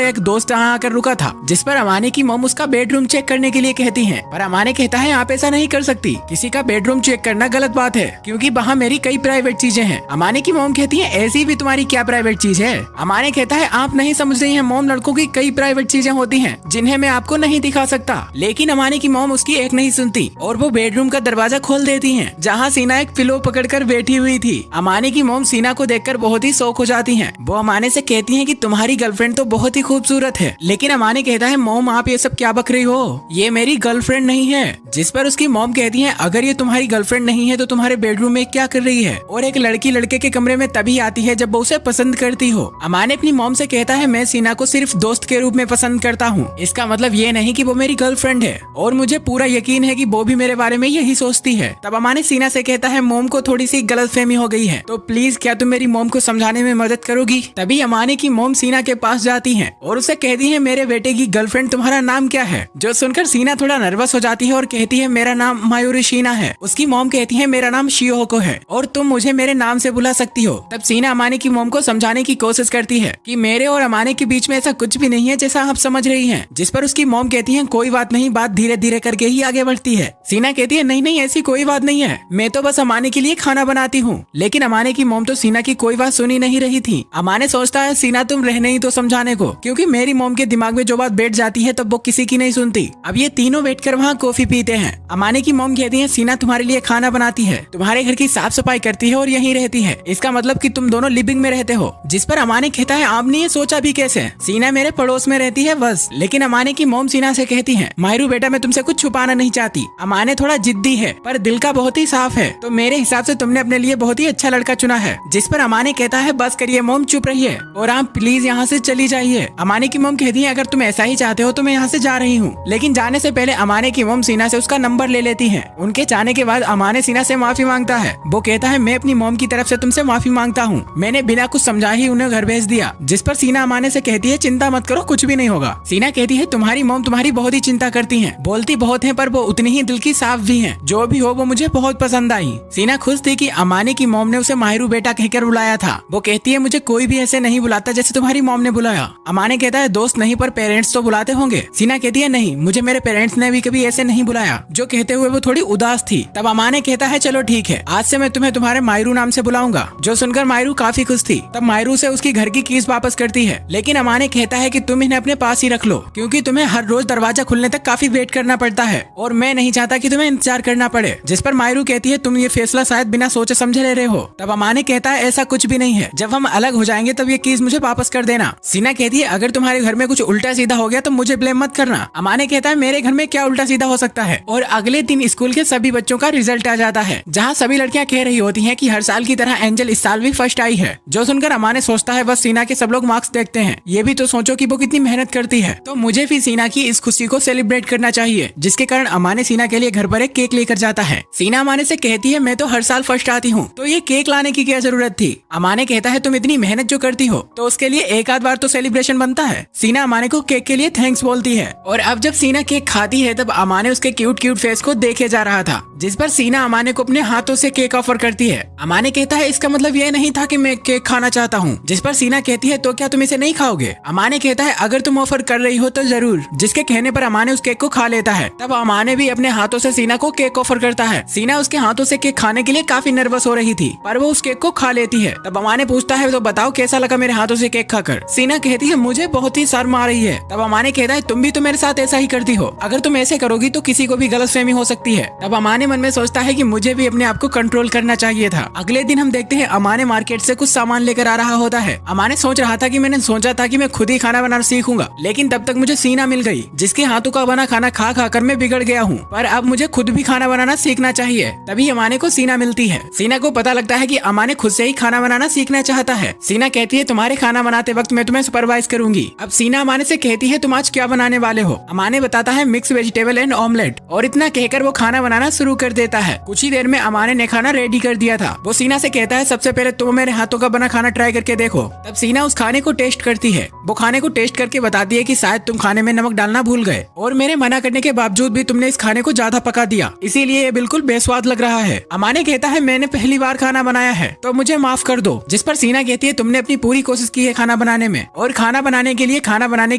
एक दोस्त यहाँ आकर रुका था, जिस पर अमाने की मोम उसका बेडरूम चेक करने के लिए कहती है। पर अमाने कहता है आप ऐसा नहीं कर सकती, किसी का बेडरूम चेक करना गलत बात है, क्योंकि वहाँ मेरी कई प्राइवेट चीजें हैं। अमाने की मोम कहती है ऐसी भी तुम्हारी क्या प्राइवेट चीज है। अमाने कहता है आप नहीं समझ रही हैं मोम, लड़कों की कई प्राइवेट चीजें होती हैं जिन्हें मैं आपको नहीं दिखा सकता। लेकिन अमाने की मोम उसकी एक नहीं सुनती और वो बेडरूम का दरवाजा खोल देती हैं, जहाँ सीना एक पिलो पकड़कर बैठी हुई थी। अमाने की मोम सीना को देखकर बहुत ही शौक हो जाती हैं। वो अमाने से कहती हैं कि तुम्हारी गर्लफ्रेंड तो बहुत ही खूबसूरत है। लेकिन अमाने कहता है मोम आप ये सब क्या बक रही हो, ये मेरी गर्लफ्रेंड नहीं है। जिस पर उसकी मोम कहती है अगर ये तुम्हारी गर्लफ्रेंड नहीं है तो तुम्हारे बेडरूम में क्या कर रही है। और एक लड़की लड़के के कमरे में तभी आती है जब वो उसे पसंद करती हो। अमाने अपनी मोम से कहता है मैं सीना को सिर्फ दोस्त के रूप में पसंद करता हूँ, इसका मतलब ये नहीं कि वो मेरी गर्लफ्रेंड है, और मुझे पूरा यकीन है कि वो भी मेरे बारे में यही सोचती है। तब अमाने सीना से कहता है मोम को थोड़ी सी गलतफहमी हो गई है, तो प्लीज क्या तुम मेरी मोम को समझाने में मदद करोगी। तभी अमाने की मोम सीना के पास जाती है और उसे कहती है मेरे बेटे की गर्लफ्रेंड तुम्हारा नाम क्या है। जो सुनकर सीना थोड़ा नर्वस हो जाती है और कहती है मेरा नाम मायूरी शीना है। उसकी मोम कहती है मेरा नाम शियोको है और तुम मुझे मेरे नाम से बुला सकती हो। तब सीना अमाने की मोम को समझाने की कोशिश करती है कि मेरे और अमाने के बीच में ऐसा कुछ भी नहीं है जैसा आप समझ रही हैं। जिस पर उसकी मोम कहती है कोई बात नहीं, बात धीरे धीरे करके ही आगे बढ़ती है। सीना कहती है नहीं नहीं ऐसी कोई बात नहीं है, मैं तो बस अमाने के लिए खाना बनाती हूँ। लेकिन अमाने की मोम तो सीना की कोई बात सुनी नहीं रही थी। अमाने सोचता है सीना तुम रह नहीं तो समझाने को, क्योंकि मेरी मोम के दिमाग में जो बात बैठ जाती है तब वो किसी की नहीं सुनती। अब ये तीनों बैठकर वहाँ कॉफी पीते हैं। अमाने की मोम कहती है सीना तुम्हारे लिए खाना बनाती है, तुम्हारे घर की साफ सफाई करती है और यहीं रहती है, इसका मतलब कि तुम दोनों लिविंग में रहते हो। जिस पर अमाने कहता है आपने ये सोचा भी कैसे, सीना मेरे पड़ोस में रहती है बस। लेकिन अमाने की मोम सीना से कहती है मायरू बेटा मैं तुमसे कुछ छुपाना नहीं चाहती, अमाने थोड़ा जिद्दी है पर दिल का बहुत ही साफ है, तो मेरे हिसाब से तुमने अपने लिए बहुत ही अच्छा लड़का चुना है। जिस पर अमाने कहता है बस करिए मोम, चुप रहिए और आप प्लीज यहाँ से चली जाइए। अमाने की मोम कहती है अगर तुम ऐसा ही चाहते हो तो मैं यहाँ से जा रही हूँ। लेकिन जाने से पहले अमाने की मोम सीना से उसका नंबर ले लेती है। उनके जाने के बाद अमाने सीना से माफी मांगता है। वो कहता है मैं अपनी मोम की तरफ से तुमसे माफी मांगता हूँ, मैंने बिना कुछ समझाए ही उन्हें घर भेज दिया। जिस पर सीना अमाने से कहती है चिंता मत करो, कुछ भी नहीं होगा। सीना कहती है तुम्हारी मोम तुम्हारी बहुत ही चिंता करती है, बोलती बहुत है पर वो उतनी ही दिल की साफ भी है। जो भी हो वो मुझे बहुत पसंद आई। सीना खुश थी कि अमाने की मोम ने उसे माहिरू बेटा कहकर बुलाया था। वो कहती है मुझे कोई भी ऐसे नहीं बुलाता जैसे तुम्हारी मोम ने बुलाया। अमाने कहता है दोस्त नहीं पर पेरेंट्स तो बुलाते होंगे। सीना कहती है नहीं, मुझे मेरे पेरेंट्स ने भी कभी ऐसे नहीं बुलाया। जो कहते हुए वो थोड़ी उदास थी। तब अमाने कहता है चलो ठीक है, आज से मैं तुम्हें तुम्हारे मायरू नाम से बुलाऊंगा। जो सुनकर मायरू काफी खुश थी। तब मायरू से उसकी घर की कीज वापस करती है। लेकिन अमाने कहता है कि तुम इन्हें अपने पास ही रख लो, क्योंकि तुम्हें हर रोज दरवाजा खुलने तक काफी वेट करना पड़ता है और मैं नहीं चाहता कि तुम्हें इंतजार करना पड़े। जिस पर मायरू कहती है तुम ये फैसला शायद बिना सोचे समझे ले रहे हो। तब अमाने कहता है ऐसा कुछ भी नहीं है, जब हम अलग हो जाएंगे तब ये कीज मुझे वापस कर देना। सीना कहती है अगर तुम्हारे घर में कुछ उल्टा सीधा हो गया तो मुझे ब्लेम मत करना। अमाने कहता है मेरे घर में क्या उल्टा सीधा हो सकता है। और अगले दिन स्कूल के सभी बच्चों का रिजल्ट आ जाता है, जहाँ सभी लड़कियाँ कह रही होती है कि हर साल की तरह एंजल इस साल भी फर्स्ट आई है। जो सुनकर अमाने सोचता है बस सीना के सब लोग मार्क्स देखते हैं, ये भी तो सोचो कि वो कितनी मेहनत करती है, तो मुझे भी सीना की इस खुशी को सेलिब्रेट करना चाहिए। जिसके कारण अमाने सीना के लिए घर पर एक केक लेकर जाता है। सीना अमाने से कहती है मैं तो हर साल फर्स्ट आती हूँ, तो ये केक लाने की क्या जरूरत थी। अमाने कहता है तुम इतनी मेहनत जो करती हो तो उसके लिए एक आध बार तो सेलिब्रेशन बनता है। सीना अमाने को केक के लिए थैंक्स बोलती है। और अब जब सीना केक खाती है तब अमाने उसके क्यूट क्यूट फेस को देखे जा रहा था। जिस पर सीना अमाने को अपने हाथों से केक ऑफर करती है। अमाने कहता है इसका मतलब ये नहीं था कि मैं केक खाना चाहता हूँ। जिस पर सीना कहती है तो क्या तुम इसे नहीं खाओगे। अमाने कहता है अगर तुम ऑफर कर रही हो तो जरूर। जिसके कहने पर अमाने उस केक को खा लेता है। तब अमाने भी अपने हाथों से सीना को केक ऑफर करता है। सीना उसके हाथों से केक खाने के लिए काफी नर्वस हो रही थी, पर वो उस केक को खा लेती है। तब अमाने पूछता है तो बताओ कैसा लगा मेरे हाथों से केक खाकर। सीना कहती है मुझे बहुत ही शर्म आ रही है। तब अमाने कहता है तुम भी तो मेरे साथ ऐसा ही करती हो, अगर तुम ऐसे करोगी तो किसी को को भी गलतफहमी हो सकती है। तब अमाने मन में सोचता है कि मुझे भी अपने आप को कंट्रोल करना चाहिए था। अगले दिन हम देखते हैं अमाने मार्केट से कुछ सामान लेकर आ रहा होता है। अमाने सोच रहा था कि मैंने सोचा था कि मैं खुद ही खाना बनाना सीखूंगा, लेकिन तब तक मुझे सीना मिल गई जिसके हाथों का बना खाना खा खा कर मैं बिगड़ गया हूँ। पर अब मुझे खुद भी खाना बनाना सीखना चाहिए। तभी अमाने को सीना मिलती है। सीना को पता लगता है कि अमाने खुद से ही खाना बनाना सीखना चाहता है। सीना कहती है तुम्हारे खाना बनाते वक्त मैं तुम्हें सुपरवाइज करूंगी। अब सीना अमाने से कहती है तुम आज क्या बनाने वाले हो। अमाने बताता है मिक्स वेजिटेबल एंड ऑमलेट, और इतना कहकर वो खाना बनाना शुरू कर देता है। कुछ ही देर में अमाने ने खाना रेडी कर दिया था। वो सीना से कहता है सबसे पहले तुम मेरे हाथों का बना खाना ट्राई करके देखो। तब सीना उस खाने को टेस्ट करती है। वो खाने को टेस्ट करके बताती है कि शायद तुम खाने में नमक डालना भूल गए और मेरे मना करने के बावजूद भी तुमने इस खाने को ज्यादा पका दिया, इसीलिए ये बिल्कुल बेस्वाद लग रहा है। अमाने कहता है मैंने पहली बार खाना बनाया है तो मुझे माफ कर दो। जिस पर सीना कहती है तुमने अपनी पूरी कोशिश की है खाना बनाने में, और खाना बनाने के लिए खाना बनाने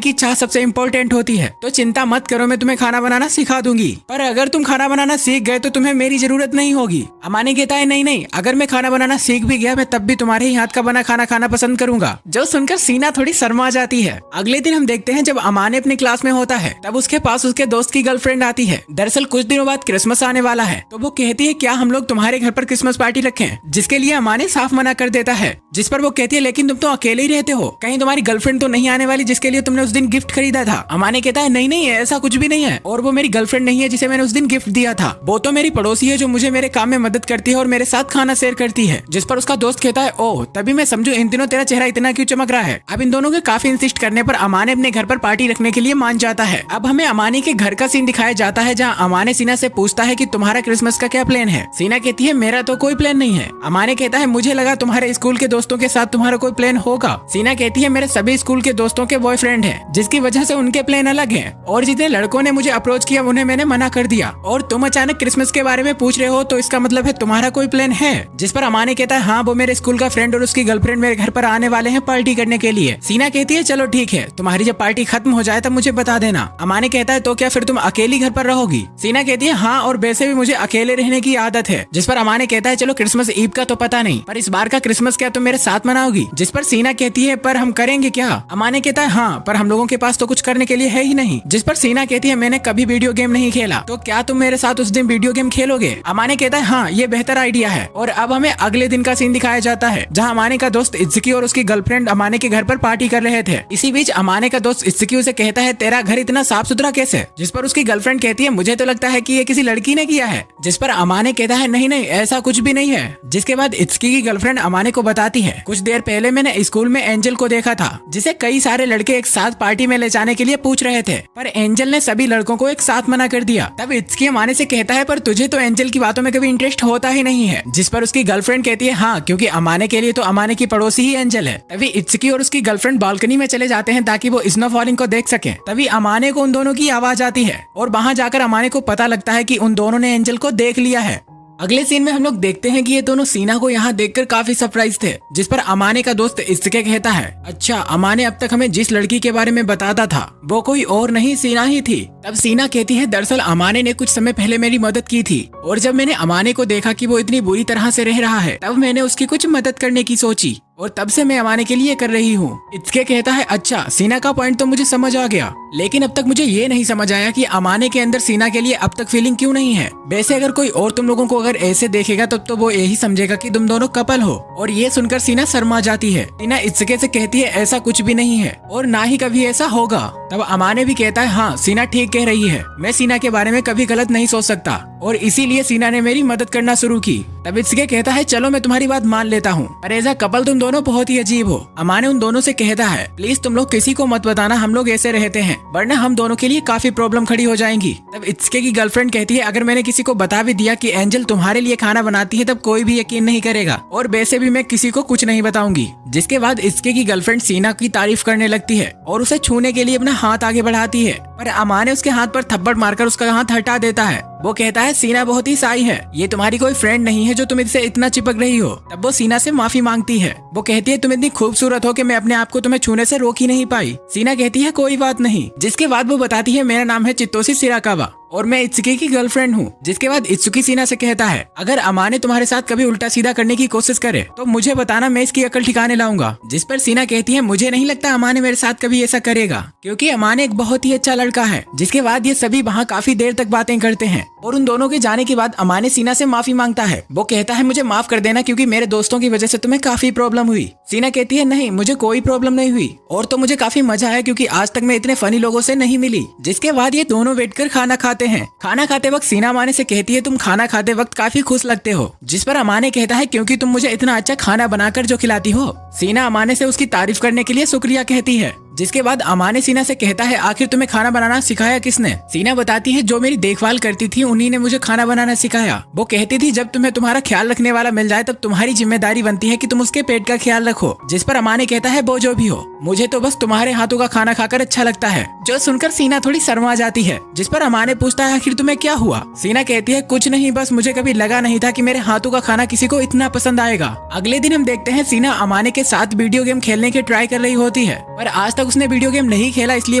की चाह सबसे इम्पोर्टेंट होती है। तो चिंता मत करो, मैं तुम्हें खाना बनाना सिखा दूंगी। पर अगर तुम खाना बनाना सीख गए तो तुम्हें मेरी जरूरत नहीं होगी। अमाने कहता है नहीं नहीं, अगर मैं खाना बनाना सीख भी गया मैं तब भी तुम्हारे ही हाथ का बना खाना खाना पसंद करूंगा। जो सुनकर सीना थोड़ी शर्मा जाती है। अगले दिन हम देखते हैं जब अमाने अपने क्लास में होता है तब उसके पास उसके दोस्त की गर्लफ्रेंड आती है। दरअसल कुछ दिनों बाद क्रिसमस आने वाला है, तो वो कहती है क्या हम लोग तुम्हारे घर पर क्रिसमस पार्टी रखें, जिसके लिए अमाने साफ मना कर देता है। जिस पर वो कहती है लेकिन तुम तो अकेले ही रहते हो, कहीं तुम्हारी गर्लफ्रेंड तो नहीं आने वाली जिसके लिए तुमने उस दिन गिफ्ट खरीदा था। अमाने कहता है नहीं नहीं ऐसा कुछ भी नहीं है, और वो मेरी गर्लफ्रेंड नहीं है जिसे मैंने उस दिन गिफ्ट दिया था। वो तो मेरी पड़ोसी है जो मुझे मेरे काम में मदद करती है और मेरे साथ खाना शेयर करती है। जिस पर उसका दोस्त कहता है ओह तभी मैं समझू इन दिनों तेरा चेहरा इतना क्यों चमक रहा है। अब इन दोनों के काफी इंसिस्ट करने पर अमाने अपने घर पर पार्टी रखने के लिए मान जाता है। अब हमें अमाने के घर का सीन दिखाया जाता है जहाँ अमाने सीना से पूछता है कि तुम्हारा क्रिसमस का क्या प्लान है। सीना कहती है मेरा तो कोई प्लान नहीं है। अमाने कहता है मुझे लगा तुम्हारे स्कूल के दोस्तों के साथ तुम्हारा कोई प्लान होगा। सीना कहती है मेरे सभी स्कूल के दोस्तों के बॉयफ्रेंड हैं, जिसकी वजह से उनके प्लान अलग हैं, और जितने लड़कों ने मुझे अप्रोच किया उन्हें मैंने मना कर दिया, और तुम अचानक क्रिसमस के बारे में पूछ रहे हो तो इसका मतलब है तुम्हारा कोई प्लान है। जिस पर अमाने कहता है हाँ वो मेरे स्कूल का फ्रेंड और उसकी गर्लफ्रेंड मेरे घर पर आने वाले हैं पार्टी करने के लिए। सीना कहती है चलो ठीक है, तुम्हारी जब पार्टी खत्म हो जाए तब मुझे बता देना। अमाने कहता है तो क्या फिर तुम अकेली घर पर रहोगी। सीना कहती है हाँ, और वैसे भी मुझे अकेले रहने की आदत है। जिस पर अमाने कहता है चलो क्रिसमस ईव का तो पता नहीं, पर इस बार का क्रिसमस क्या तुम मेरे साथ मनाओगी। जिस पर सीना कहती है पर हम करेंगे क्या। अमाने कहता है हाँ, पर हम लोगों के पास तो कुछ करने के लिए है ही नहीं। जिस पर सीना कहती है मैंने कभी वीडियो गेम नहीं खेला, तो क्या तुम मेरे साथ उस दिन वीडियो गेम खेलोगे। अमाने कहता है हाँ ये बेहतर आइडिया है। और अब हमें अगले दिन का सीन दिखाया जाता है जहाँ अमाने का दोस्त इत्सुकी और उसकी गर्लफ्रेंड अमाने के घर पर पार्टी कर रहे थे। इसी बीच अमाने का दोस्त इत्सुकी उसे कहता है तेरा घर इतना साफ सुथरा कैसे। जिस पर उसकी गर्लफ्रेंड कहती है मुझे तो लगता है कि ये किसी लड़की ने किया है। जिस पर अमाने कहता है नहीं नहीं ऐसा कुछ भी नहीं है। जिसके बाद इत्सुकी की गर्लफ्रेंड अमाने को बताती है कुछ देर पहले मैंने स्कूल में एंजल को देखा था, जिसे कई सारे लड़के एक साथ पार्टी में ले जाने के लिए पूछ रहे थे, पर एंजल ने सभी लड़कों को एक साथ मना कर दिया। तब इत्सुकी अमाने से कहता है पर तुझे तो एंजल की बातों में कभी इंटरेस्ट होता ही नहीं है। जिस पर उसकी गर्लफ्रेंड कहती है हाँ, क्योंकि अमाने के लिए तो अमाने की पड़ोसी ही एंजल है। तभी इत्सुकी और उसकी गर्लफ्रेंड बालकनी में चले जाते हैं ताकि वो स्नो फॉलिंग को देख सके। तभी अमाने को उन दोनों की आवाज आती है और वहाँ जाकर अमाने को पता लगता है कि उन दोनों ने एंजल को देख लिया है। अगले सीन में हम लोग देखते हैं कि ये दोनों सीना को यहाँ देखकर काफी सरप्राइज थे। जिस पर अमाने का दोस्त इत्सुकी कहता है अच्छा, अमाने अब तक हमें जिस लड़की के बारे में बताता था वो कोई और नहीं सीना ही थी। तब सीना कहती है दरअसल अमाने ने कुछ समय पहले मेरी मदद की थी, और जब मैंने अमाने को देखा कि वो इतनी बुरी तरह से रह रहा है तब मैंने उसकी कुछ मदद करने की सोची, और तब से मैं अमाने के लिए कर रही हूँ। इत्सुकी कहता है अच्छा, सीना का पॉइंट तो मुझे समझ आ गया, लेकिन अब तक मुझे ये नहीं समझ आया कि अमाने के अंदर सीना के लिए अब तक फीलिंग क्यों नहीं है। वैसे अगर कोई और तुम लोगों को अगर ऐसे देखेगा तब तो वो यही समझेगा कि तुम दोनों कपल हो। और ये सुनकर सीना शर्मा जाती है। सीना इत्सुकी से कहती है ऐसा कुछ भी नहीं है और ना ही कभी ऐसा होगा। तब अमाने भी कहता है हाँ सीना ठीक कह रही है, मैं सीना के बारे में कभी गलत नहीं सोच सकता, और इसीलिए सीना ने मेरी मदद करना शुरू की। तब इत्सुकी कहता है चलो मैं तुम्हारी बात मान लेता हूँ, पर एज अ कपल तुम दोनों बहुत ही अजीब हो। अमाने उन दोनों से कहता है प्लीज तुम लोग किसी को मत बताना हम लोग ऐसे रहते हैं, वरना हम दोनों के लिए काफी प्रॉब्लम खड़ी हो जाएंगी। तब इत्सुकी की गर्लफ्रेंड कहती है अगर मैंने किसी को बता भी दिया कि एंजल तुम्हारे लिए खाना बनाती है तब कोई भी यकीन नहीं करेगा, और वैसे भी मैं किसी को कुछ नहीं बताऊंगी। जिसके बाद इत्सुकी की गर्लफ्रेंड सीना की तारीफ करने लगती है और उसे छूने के लिए अपना हाथ आगे बढ़ाती है, पर अमाने उसके हाथ पर थप्पड़ मारकर उसका हाथ हटा देता है। वो कहता है सीना बहुत ही साई है, ये तुम्हारी कोई फ्रेंड नहीं है जो तुम इससे इतना चिपक रही हो। तब वो सीना से माफी मांगती है। वो कहती है तुम इतनी खूबसूरत हो कि मैं अपने आप को तुम्हें छूने से रोक ही नहीं पाई। सीना कहती है कोई बात नहीं। जिसके बाद वो बताती है मेरा नाम है चित्तोसी शिराकावा और मैं इत्सुकी की गर्लफ्रेंड हूँ। जिसके बाद इत्सुकी सीना से कहता है अगर अमाने तुम्हारे साथ कभी उल्टा सीधा करने की कोशिश करे तो मुझे बताना, मैं इसकी अकल ठिकाने लाऊंगा। जिस पर सीना कहती है मुझे नहीं लगता अमाने मेरे साथ कभी ऐसा करेगा, क्योंकि अमाने एक बहुत ही अच्छा लड़का है। जिसके बाद ये सभी वहाँ काफी देर तक बातें करते हैं और उन दोनों के जाने के बाद अमाने सीना से माफी मांगता है। वो कहता है मुझे माफ कर देना क्योंकि मेरे दोस्तों की वजह से तुम्हें काफी प्रॉब्लम हुई। सीना कहती है नहीं, मुझे कोई प्रॉब्लम नहीं हुई और तो मुझे काफी मजा आया क्योंकि आज तक मैं इतने फनी लोगों से नहीं मिली। जिसके बाद ये दोनों बैठकर खाना खाते हैं। खाना खाते वक्त सीना अमाने से कहती है तुम खाना खाते वक्त काफी खुश लगते हो। जिस पर अमाने कहता है क्योंकि तुम मुझे इतना अच्छा खाना बनाकर जो खिलाती हो। सीना अमाने से उसकी तारीफ करने के लिए शुक्रिया कहती है। जिसके बाद अमाने सीना से कहता है आखिर तुम्हें खाना बनाना सिखाया किसने? सीना बताती है जो मेरी देखभाल करती थी उन्हीं ने मुझे खाना बनाना सिखाया। वो कहती थी जब तुम्हें तुम्हारा ख्याल रखने वाला मिल जाए तब तुम्हारी जिम्मेदारी बनती है कि तुम उसके पेट का ख्याल रखो। जिस पर अमाने कहता है वो जो भी हो, मुझे तो बस तुम्हारे हाथों का खाना खाकर अच्छा लगता है। जो सुनकर सीना थोड़ी शर्मा जाती है। जिस पर अमाने पूछता है आखिर तुम्हें क्या हुआ? सीना कहती है कुछ नहीं, बस मुझे कभी लगा नहीं था कि मेरे हाथों का खाना किसी को इतना पसंद आएगा। अगले दिन हम देखते हैं सीना अमाने के साथ वीडियो गेम खेलने की ट्राई कर रही होती है, पर आज तक उसने वीडियो गेम नहीं खेला इसलिए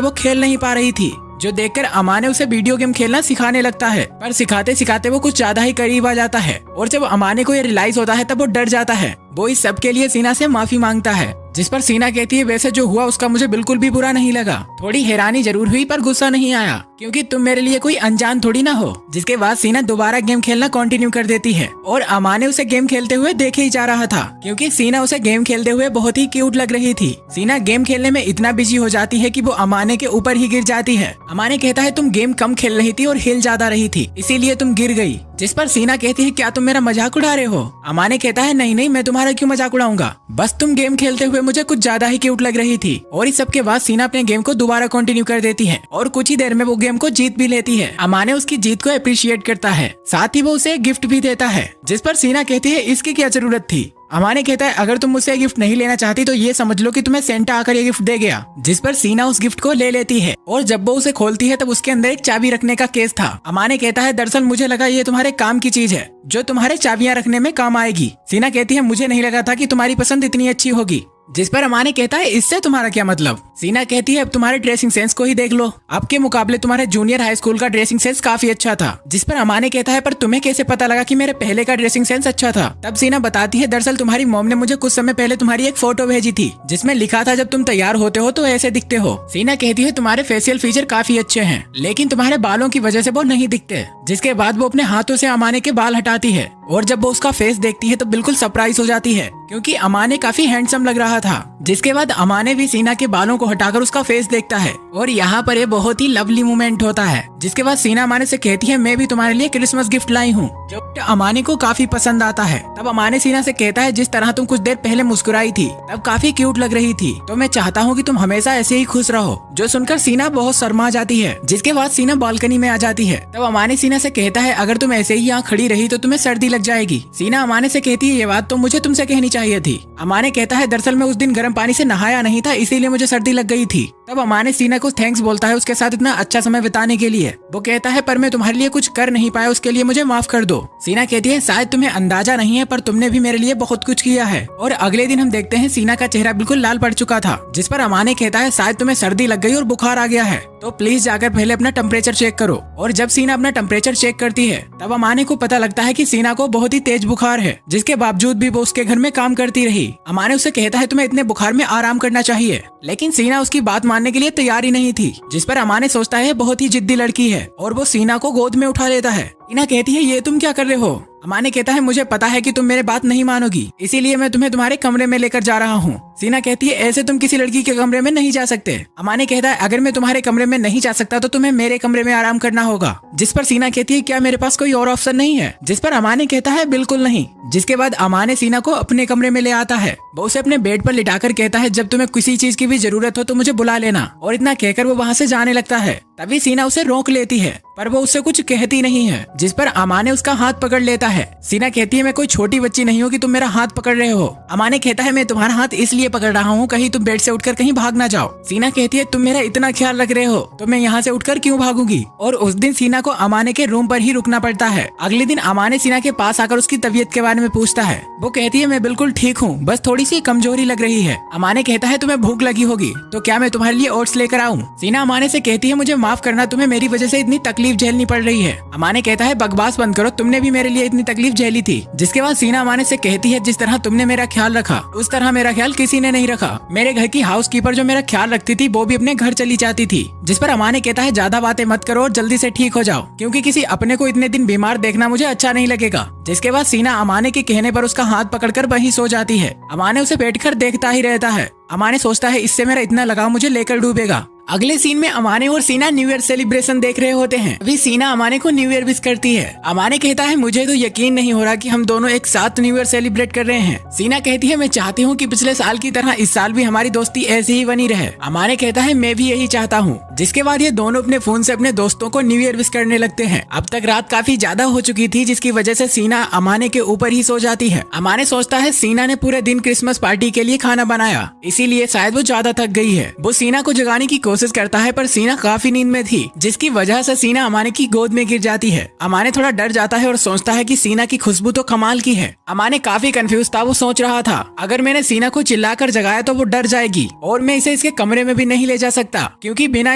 वो खेल नहीं पा रही थी। जो देखकर अमाने उसे वीडियो गेम खेलना सिखाने लगता है, पर सिखाते सिखाते वो कुछ ज्यादा ही करीब आ जाता है और जब अमाने को ये रियलाइज होता है तब वो डर जाता है। वो इस सब के लिए सीना से माफी मांगता है। जिस पर सीना कहती है वैसे जो हुआ उसका मुझे बिल्कुल भी बुरा नहीं लगा, थोड़ी हैरानी जरूर हुई पर गुस्सा नहीं आया क्योंकि तुम मेरे लिए कोई अनजान थोड़ी ना हो। जिसके बाद सीना दोबारा गेम खेलना कंटिन्यू कर देती है और अमाने उसे गेम खेलते हुए देखे ही जा रहा था क्योंकि सीना उसे गेम खेलते हुए बहुत ही क्यूट लग रही थी। सीना गेम खेलने में इतना बिजी हो जाती है कि वो अमाने के ऊपर ही गिर जाती है। अमाने कहता है तुम गेम कम खेल रही थी और हिल ज्यादा रही थी इसीलिए तुम गिर गई। जिस पर सीना कहती है क्या तुम मेरा मजाक उड़ा रहे हो? अमाने कहता है नहीं नहीं, मैं तुम्हारा क्यों मजाक उड़ाऊंगा, बस तुम गेम खेलते हुए मुझे कुछ ज्यादा ही क्यूट लग रही थी। और इस सब के बाद सीना अपने गेम को दोबारा कंटिन्यू कर देती है और कुछ ही देर में वो गेम को जीत भी लेती है। अमाने उसकी जीत को अप्रिशिएट करता है, साथ ही वो उसे गिफ्ट भी देता है। जिस पर सीना कहती है इसकी क्या जरूरत थी? अमाने कहता है अगर तुम मुझसे गिफ्ट नहीं लेना चाहती तो ये समझ लो कि तुम्हें सेंटा आकर ये गिफ्ट दे गया। जिस पर सीना उस गिफ्ट को ले लेती है और जब वो उसे खोलती है तब उसके अंदर एक चाबी रखने का केस था। अमाने कहता है दरअसल मुझे लगा ये तुम्हारे काम की चीज है जो तुम्हारे चाबियां रखने में काम आएगी। सीना कहती है मुझे नहीं लगा था कि तुम्हारी पसंद इतनी अच्छी होगी। जिस पर अमाने कहता है इससे तुम्हारा क्या मतलब? सीना कहती है अब तुम्हारे ड्रेसिंग सेंस को ही देख लो, अब के मुकाबले तुम्हारे जूनियर हाई स्कूल का ड्रेसिंग सेंस काफी अच्छा था। जिस पर अमाने कहता है पर तुम्हें कैसे पता लगा कि मेरे पहले का ड्रेसिंग सेंस अच्छा था? तब सीना बताती है दरअसल तुम्हारी मॉम ने मुझे कुछ समय पहले तुम्हारी एक फोटो भेजी थी जिसमें लिखा था जब तुम तैयार होते हो तो ऐसे दिखते हो। सीना कहती है तुम्हारे फेशियल फीचर काफी अच्छे हैं लेकिन तुम्हारे बालों की वजह से वो नहीं दिखते। जिसके बाद वो अपने हाथों से अमाने के बाल हटाती है और जब वो उसका फेस देखती है तो बिल्कुल सरप्राइज हो जाती है क्योंकि अमाने काफी हैंडसम लग रहा था। जिसके बाद अमाने भी सीना के बालों को हटाकर उसका फेस देखता है और यहाँ पर ये बहुत ही लवली मोमेंट होता है। जिसके बाद सीना अमाने से कहती है मैं भी तुम्हारे लिए क्रिसमस गिफ्ट लाई हूँ, जो अमाने को काफी पसंद आता है। तब अमाने सीना से कहता है जिस तरह तुम कुछ देर पहले मुस्कुराई थी तब काफी क्यूट लग रही थी, तो मैं चाहता हूँ कि तुम हमेशा ऐसे ही खुश रहो। जो सुनकर सीना बहुत शर्मा जाती है। जिसके बाद सीना बालकनी में आ जाती है। तब अमाने सीना से कहता है अगर तुम ऐसे ही यहाँ खड़ी रही तो तुम्हें सर्दी लग जाएगी। सीना अमाने से कहती है ये बात तो मुझे तुमसे कहनी चाहिए थी। अमाने कहता है दरअसल मैं उस दिन गर्म पानी से नहाया नहीं था इसीलिए मुझे सर्दी लग गई थी। तब अमाने सीना को थैंक्स बोलता है उसके साथ इतना अच्छा समय बिताने के लिए। वो कहता है पर मैं तुम्हारे लिए कुछ कर नहीं पाया, उसके लिए मुझे माफ कर दो। सीना कहती है शायद तुम्हें अंदाजा नहीं है पर तुमने भी मेरे लिए बहुत कुछ किया है। और अगले दिन हम देखते हैं सीना का चेहरा बिल्कुल लाल पड़ चुका था। जिस पर अमाने कहता है शायद तुम्हें सर्दी लग गई और बुखार आ गया है, तो प्लीज जाकर पहले अपना टेम्परेचर चेक करो। और जब सीना अपना टेम्परेचर चेक करती है तब अमाने को पता लगता है कि सीना को बहुत ही तेज बुखार है, जिसके बावजूद भी वो उसके घर में काम करती रही। अमाने उसे कहता है तुम्हें इतने बुखार में आराम करना चाहिए, लेकिन सीना उसकी बात मानने के लिए तैयार ही नहीं थी। जिस पर अमाने सोचता है बहुत ही जिद्दी लड़की है और वो सीना को गोद में उठा लेता है। सीना कहती है ये तुम क्या कर रहे हो? अमाने कहता है मुझे पता है कि तुम मेरे बात नहीं मानोगी, इसीलिए मैं तुम्हें तुम्हारे कमरे में लेकर जा रहा हूँ। सीना कहती है ऐसे तुम किसी लड़की के कमरे में नहीं जा सकते। अमाने कहता है अगर मैं तुम्हारे कमरे में नहीं जा सकता तो तुम्हें मेरे कमरे में आराम करना होगा। जिस पर सीना कहती है क्या मेरे पास कोई और ऑप्शन नहीं है? जिस पर अमाने कहता है बिल्कुल नहीं। जिसके बाद अमाने सीना को अपने कमरे में ले आता है। वो उसे अपने बेड पर लिटाकर कहता है जब तुम्हें किसी चीज की भी जरूरत हो तो मुझे बुला लेना, और इतना कहकर वो वहाँ से जाने लगता है। तभी सीना उसे रोक लेती है पर वो उससे कुछ कहती नहीं है। जिस पर अमाने उसका हाथ पकड़ लेता है। सीना कहती है मैं कोई छोटी बच्ची नहीं हूँ कि तुम मेरा हाथ पकड़ रहे हो। अमाने कहता है मैं तुम्हारा हाथ इसलिए पकड़ रहा हूँ कहीं तुम बेड से उठकर कहीं भाग ना जाओ। सीना कहती है तुम मेरा इतना ख्याल रख रहे हो तो मैं यहाँ से उठकर क्यों भागूंगी। और उस दिन सीना को अमाने के रूम पर ही रुकना पड़ता है। अगले दिन अमाने सीना के पास आकर उसकी तबीयत के बारे में पूछता है। वो कहती है मैं बिल्कुल ठीक हूँ, बस थोड़ी सी कमजोरी लग रही है। अमाने कहता है तुम्हें भूख लगी होगी तो क्या मैं तुम्हारे लिए ओट्स लेकर आऊँ। सीना अमाने से कहती है मुझे माफ करना, तुम्हें मेरी वजह से इतनी तकलीफ तकलीफ झेलनी पड़ रही है। अमाने कहता है बकवास बंद करो, तुमने भी मेरे लिए इतनी तकलीफ झेली थी। जिसके बाद सीना अमाने से कहती है जिस तरह तुमने मेरा ख्याल रखा उस तरह मेरा ख्याल किसी ने नहीं रखा। मेरे घर की हाउसकीपर जो मेरा ख्याल रखती थी वो भी अपने घर चली जाती थी। जिस पर अमाने कहता है ज्यादा बातें मत करो और जल्दी से ठीक हो जाओ, क्योंकि किसी अपने को इतने दिन बीमार देखना मुझे अच्छा नहीं लगेगा। जिसके बाद सीना अमाने के कहने पर उसका हाथ पकड़कर वहीं सो जाती है। अमाने उसे बैठकर देखता ही रहता है। अमाने सोचता है इससे मेरा इतना लगाव मुझे लेकर डूबेगा। अगले सीन में अमाने और सीना न्यू ईयर सेलिब्रेशन देख रहे होते हैं। अभी सीना अमाने को न्यू ईयर विश करती है। अमाने कहता है मुझे तो यकीन नहीं हो रहा कि हम दोनों एक साथ न्यू ईयर सेलिब्रेट कर रहे हैं। सीना कहती है मैं चाहती हूँ कि पिछले साल की तरह इस साल भी हमारी दोस्ती ऐसी ही बनी रहे। अमाने कहता है मैं भी यही चाहता हूँ। जिसके बाद ये दोनों अपने फोन से अपने दोस्तों को न्यू ईयर विश करने लगते हैं। अब तक रात काफी ज्यादा हो चुकी थी, जिसकी वजह से सीना अमाने के ऊपर ही सो जाती है। अमाने सोचता है सीना ने पूरे दिन क्रिसमस पार्टी के लिए खाना बनाया, इसीलिए शायद वो ज्यादा थक गई है। वो सीना को जगाने की कोशिश करता है पर सीना काफी नींद में थी, जिसकी वजह से सीना अमाने की गोद में गिर जाती है। अमाने थोड़ा डर जाता है और सोचता है कि सीना की खुशबू तो कमाल की है। अमाने काफी कंफ्यूज था। वो सोच रहा था अगर मैंने सीना को चिल्लाकर जगाया तो वो डर जाएगी और मैं इसे इसके कमरे में भी नहीं ले जा सकता, क्योंकि बिना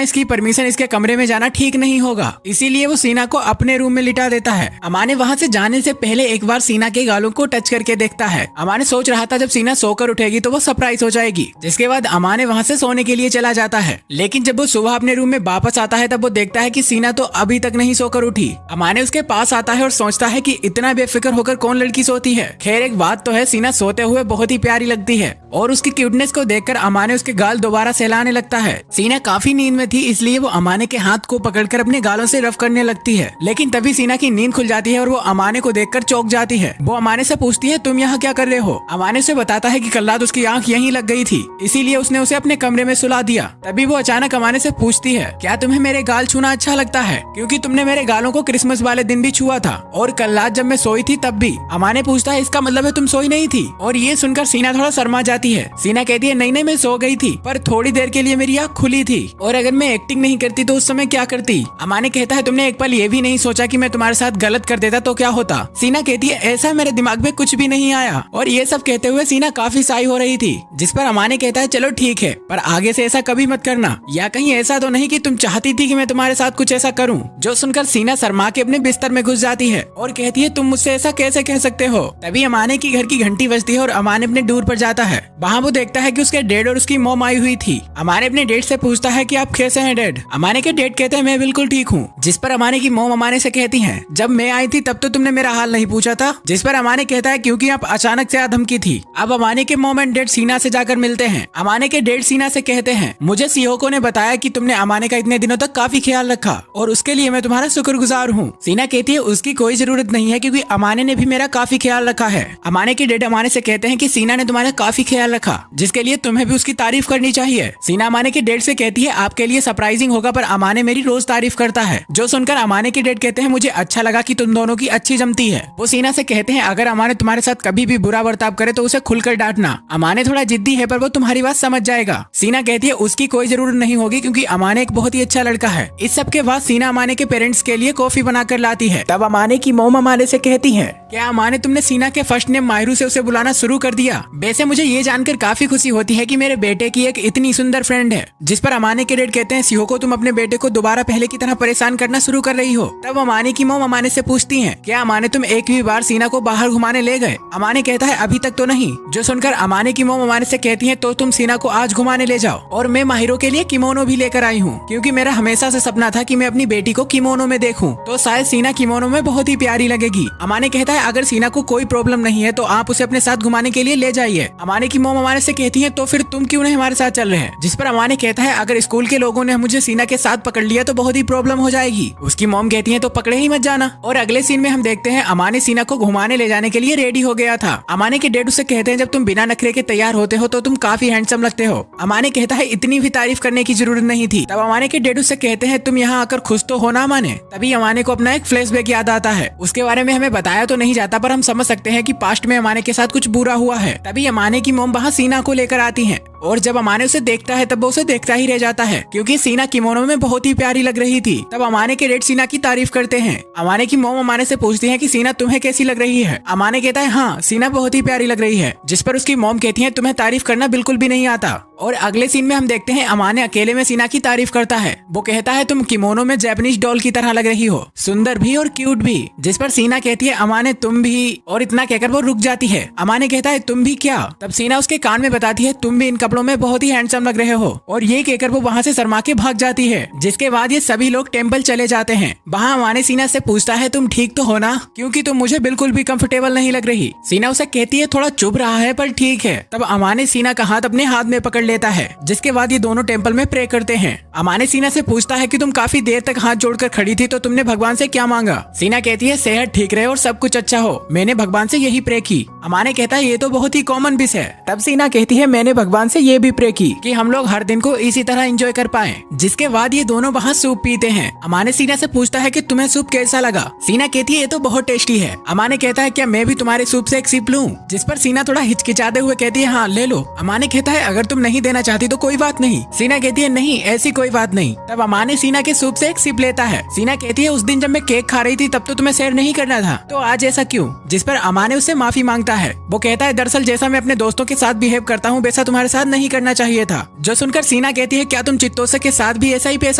इसकी परमिशन इसके कमरे में जाना ठीक नहीं होगा। इसीलिए वो सीना को अपने रूम में लिटा देता है। अमाने वहाँ से जाने से पहले एक बार सीना के गालों को टच करके देखता है। अमाने सोच रहा था जब सीना सोकर उठेगी तो वो सरप्राइज हो जाएगी। जिसके बाद अमाने वहाँ से सोने के लिए चला जाता है। लेकिन जब वो सुबह अपने रूम में वापस आता है तब वो देखता है कि सीना तो अभी तक नहीं सोकर उठी। अमाने उसके पास आता है और सोचता है कि इतना बेफिक्र होकर कौन लड़की सोती है। खैर एक बात तो है, सीना सोते हुए बहुत ही प्यारी लगती है और उसकी क्यूटनेस को देखकर अमाने उसके गाल दोबारा सहलाने लगता है। सीना काफी नींद में थी, इसलिए वो अमाने के हाथ को पकड़कर अपने गालों से रफ करने लगती है। लेकिन तभी सीना की नींद खुल जाती है और वो अमाने को देखकर चौंक जाती है। वो अमाने से पूछती है तुम यहाँ क्या कर रहे हो। अमाने उसे बताता है कि कल रात उसकी आंख यहीं लग गई थी, इसीलिए उसने उसे अपने कमरे में सुला दिया। तभी वो अचानक अमाने से पूछती है क्या तुम्हें मेरे गाल छूना अच्छा लगता है, क्योंकि तुमने मेरे गालों को क्रिसमस वाले दिन भी छुआ था और कल रात जब मैं सोई थी तब भी। अमाने पूछता है इसका मतलब है तुम सोई नहीं थी, और ये सुनकर सीना थोड़ा शर्मा जाती है। सीना कहती है नहीं मैं सो गई थी, पर थोड़ी देर के लिए मेरी आँख खुली थी, और अगर मैं एक्टिंग नहीं करती तो उस समय क्या करती। अमाने कहता है तुमने एक पल ये भी नहीं सोचा कि मैं तुम्हारे साथ गलत कर देता तो क्या होता। सीना कहती है ऐसा मेरे दिमाग में कुछ भी नहीं आया, और ये सब कहते हुए सीना काफी साई हो रही थी। जिस पर अमाने कहता है चलो ठीक है, पर आगे से ऐसा कभी मत करना, या कहीं ऐसा तो नहीं कि तुम चाहती थी कि मैं तुम्हारे साथ कुछ ऐसा करूं। जो सुनकर सीना शर्मा के अपने बिस्तर में घुस जाती है और कहती है तुम मुझसे ऐसा कैसे कह सकते हो। तभी अमाने की घर की घंटी बजती है और अमाने अपने डूर पर जाता है। वहाँ वो देखता है कि उसके डैड और उसकी मॉम आई हुई थी। अमाने अपने डैड से पूछता है कि आप कैसे हैं डैड। अमाने के डैड कहते हैं मैं बिल्कुल ठीक हूँ। जिस पर अमाने की मॉम अमाने से कहती है जब मैं आई थी तब तो तुमने मेरा हाल नहीं पूछा था। जिस पर अमाने कहता है क्योंकि आप अचानक से धमकी थी। अब अमाने के मॉम एंड डैड सीना से जाकर मिलते हैं। अमाने के डैड सीना से कहते हैं मुझे सीहोको ने बताया कि तुमने अमाने का इतने दिनों तक काफी ख्याल रखा और उसके लिए मैं तुम्हारा शुक्रगुजार हूँ। सीना कहती है उसकी कोई जरूरत नहीं है, क्योंकि अमाने ने भी मेरा काफी ख्याल रखा है। अमाने के डैड अमाने से कहते हैं कि सीना ने तुम्हारा काफी ख्याल रखा, जिसके लिए तुम्हें भी उसकी तारीफ करनी चाहिए। सीना अमाने के डैड से कहती है आपके लिए सरप्राइजिंग होगा, पर अमाने मेरी रोज तारीफ करता है। जो सुनकर अमाने के डैड कहते हैं मुझे अच्छा लगा कि तुम दोनों की अच्छी जमती है। वो सीना से कहते हैं अगर अमाने तुम्हारे साथ कभी भी बुरा बर्ताव करे तो उसे खुलकर डांटना। अमाने थोड़ा जिद्दी है पर वो तुम्हारी बात समझ जाएगा। सीना कहती है उसकी कोई जरूरत नहीं होगी, क्योंकि अमाने एक बहुत ही अच्छा लड़का है। इस सब के बाद सीना अमाने के पेरेंट्स के लिए कॉफी बनाकर लाती है। तब अमाने की मॉम अमाने से कहती है क्या अमाने तुमने सीना के फर्स्ट नेम मायरू से उसे बुलाना शुरू कर दिया। वैसे मुझे ये जानकर काफी खुशी होती है कि मेरे बेटे की एक इतनी सुंदर फ्रेंड है। जिस पर अमाने के डैड कहते हैं सीहोको तुम अपने बेटे को दोबारा पहले की तरह परेशान करना शुरू कर रही हो। तब अमाने की मॉम अमाने से पूछती है क्या अमाने तुम एक भी बार सीना को बाहर घुमाने ले गए। अमाने कहता है अभी तक तो नहीं। जो सुनकर अमाने की मॉम अमाने से कहती है तो तुम सीना को आज घुमाने ले जाओ, और मैं माहिरो के लिए किमोनो भी लेकर आई हूँ, क्योंकि मेरा हमेशा से सपना था कि मैं अपनी बेटी को किमोनो में देखूं, तो शायद सीना किमोनो में बहुत ही प्यारी लगेगी। अमाने कहता है अगर सीना को कोई प्रॉब्लम नहीं है तो आप उसे अपने साथ घुमाने के लिए ले जाइए। अमाने की मॉम अमाने से कहती है तो फिर तुम क्यों नहीं हमारे साथ चल रहे हैं। जिस पर अमाने कहता है अगर स्कूल के लोगों ने मुझे सीना के साथ पकड़ लिया तो बहुत ही प्रॉब्लम हो जाएगी। उसकी मॉम कहती है तो पकड़े ही मत जाना। और अगले सीन में हम देखते हैं अमाने सीना को घुमाने ले जाने के लिए रेडी हो गया था। अमाने के डैड उसे कहते हैं जब तुम बिना नखरे के तैयार होते हो तो तुम काफी हैंडसम लगते हो। अमाने कहता है इतनी भी तारीफ करने की जरूरत नहीं थी। तब अमाने के डैड उससे कहते हैं तुम यहाँ आकर खुश तो हो ना अमाने। तभी अमाने को अपना एक फ्लैशबैक याद आता है। उसके बारे में हमें बताया तो नहीं जाता, पर हम समझ सकते हैं कि पास्ट में अमाने के साथ कुछ बुरा हुआ है। तभी अमाने की मॉम वहाँ सीना को लेकर आती है। और जब अमाने उसे देखता है तब वो उसे देखता ही रह जाता है, क्योंकि सीना किमोनो में बहुत ही प्यारी लग रही थी। तब अमाने के डैड सीना की तारीफ करते हैं। अमाने की मॉम अमाने से पूछती है कि सीना तुम्हें कैसी लग रही है। अमाने कहता है हाँ सीना बहुत ही प्यारी लग रही है, जिस पर उसकी मॉम कहती है तुम्हें तारीफ करना बिल्कुल भी नहीं आता। और अगले सीन में हम देखते हैं अमाने अकेले में सीना की तारीफ करता है। वो कहता है तुम किमोनो में जापानीज डॉल की तरह लग रही हो, सुंदर भी और क्यूट भी। जिस पर सीना कहती है अमाने तुम भी, और इतना कहकर वो रुक जाती है। अमाने कहता है तुम भी क्या? तब सीना उसके कान में बताती है तुम भी इन कपड़ों में बहुत ही हैंडसम लग रहे हो, और ये कहकर वो वहाँ से शर्मा के भाग जाती है। जिसके बाद ये सभी लोग टेम्पल चले जाते हैं। वहाँ अमाने सीना से पूछता है तुम ठीक तो हो ना, क्योंकि तुम मुझे बिल्कुल भी कंफर्टेबल नहीं लग रही। सीना उसे कहती है थोड़ा चुभ रहा है पर ठीक है। तब अमाने सीना का हाथ अपने हाथ में पकड़ लेता है। जिसके बाद ये दोनों टेम्पल में प्रे करते हैं। अमाने सीना से पूछता है कि तुम काफी देर तक हाथ जोड़कर खड़ी थी तो तुमने भगवान से क्या मांगा? सीना कहती है सेहत ठीक रहे और सब कुछ अच्छा हो, मैंने भगवान से यही प्रे की। अमाने कहता है ये तो बहुत ही कॉमन विश है। तब सीना कहती है मैंने भगवान से ये भी प्रे की कि हम लोग हर दिन को इसी तरह एंजॉय कर पाए। जिसके बाद ये दोनों वहाँ सूप पीते हैं। अमाने सीना से पूछता है कि तुम्हें सूप कैसा लगा? सीना कहती है ये तो बहुत टेस्टी है। अमाने कहता है क्या मैं भी तुम्हारे सूप से एक सिप लूं? जिस पर सीना थोड़ा हिचकिचाते हुए कहती है हाँ ले लो। अमाने कहता है अगर तुम नहीं देना चाहती तो कोई बात नहीं। सीना कहती है नहीं ऐसी कोई बात नहीं। तब अमाने सीना के सूप से एक सिप लेता है। सीना कहती है उस दिन जब मैं केक खा रही थी तब तो तुम्हें शेयर नहीं करना था, तो आज ऐसा क्यों? जिस पर अमाने उससे माफी मांगता है। वो कहता है दरअसल जैसा मैं अपने दोस्तों के साथ बिहेव करता हूँ वैसा तुम्हारे साथ नहीं करना चाहिए था। जो सुनकर सीना कहती है क्या तुम चित्तोसे के साथ भी ऐसा ही पेश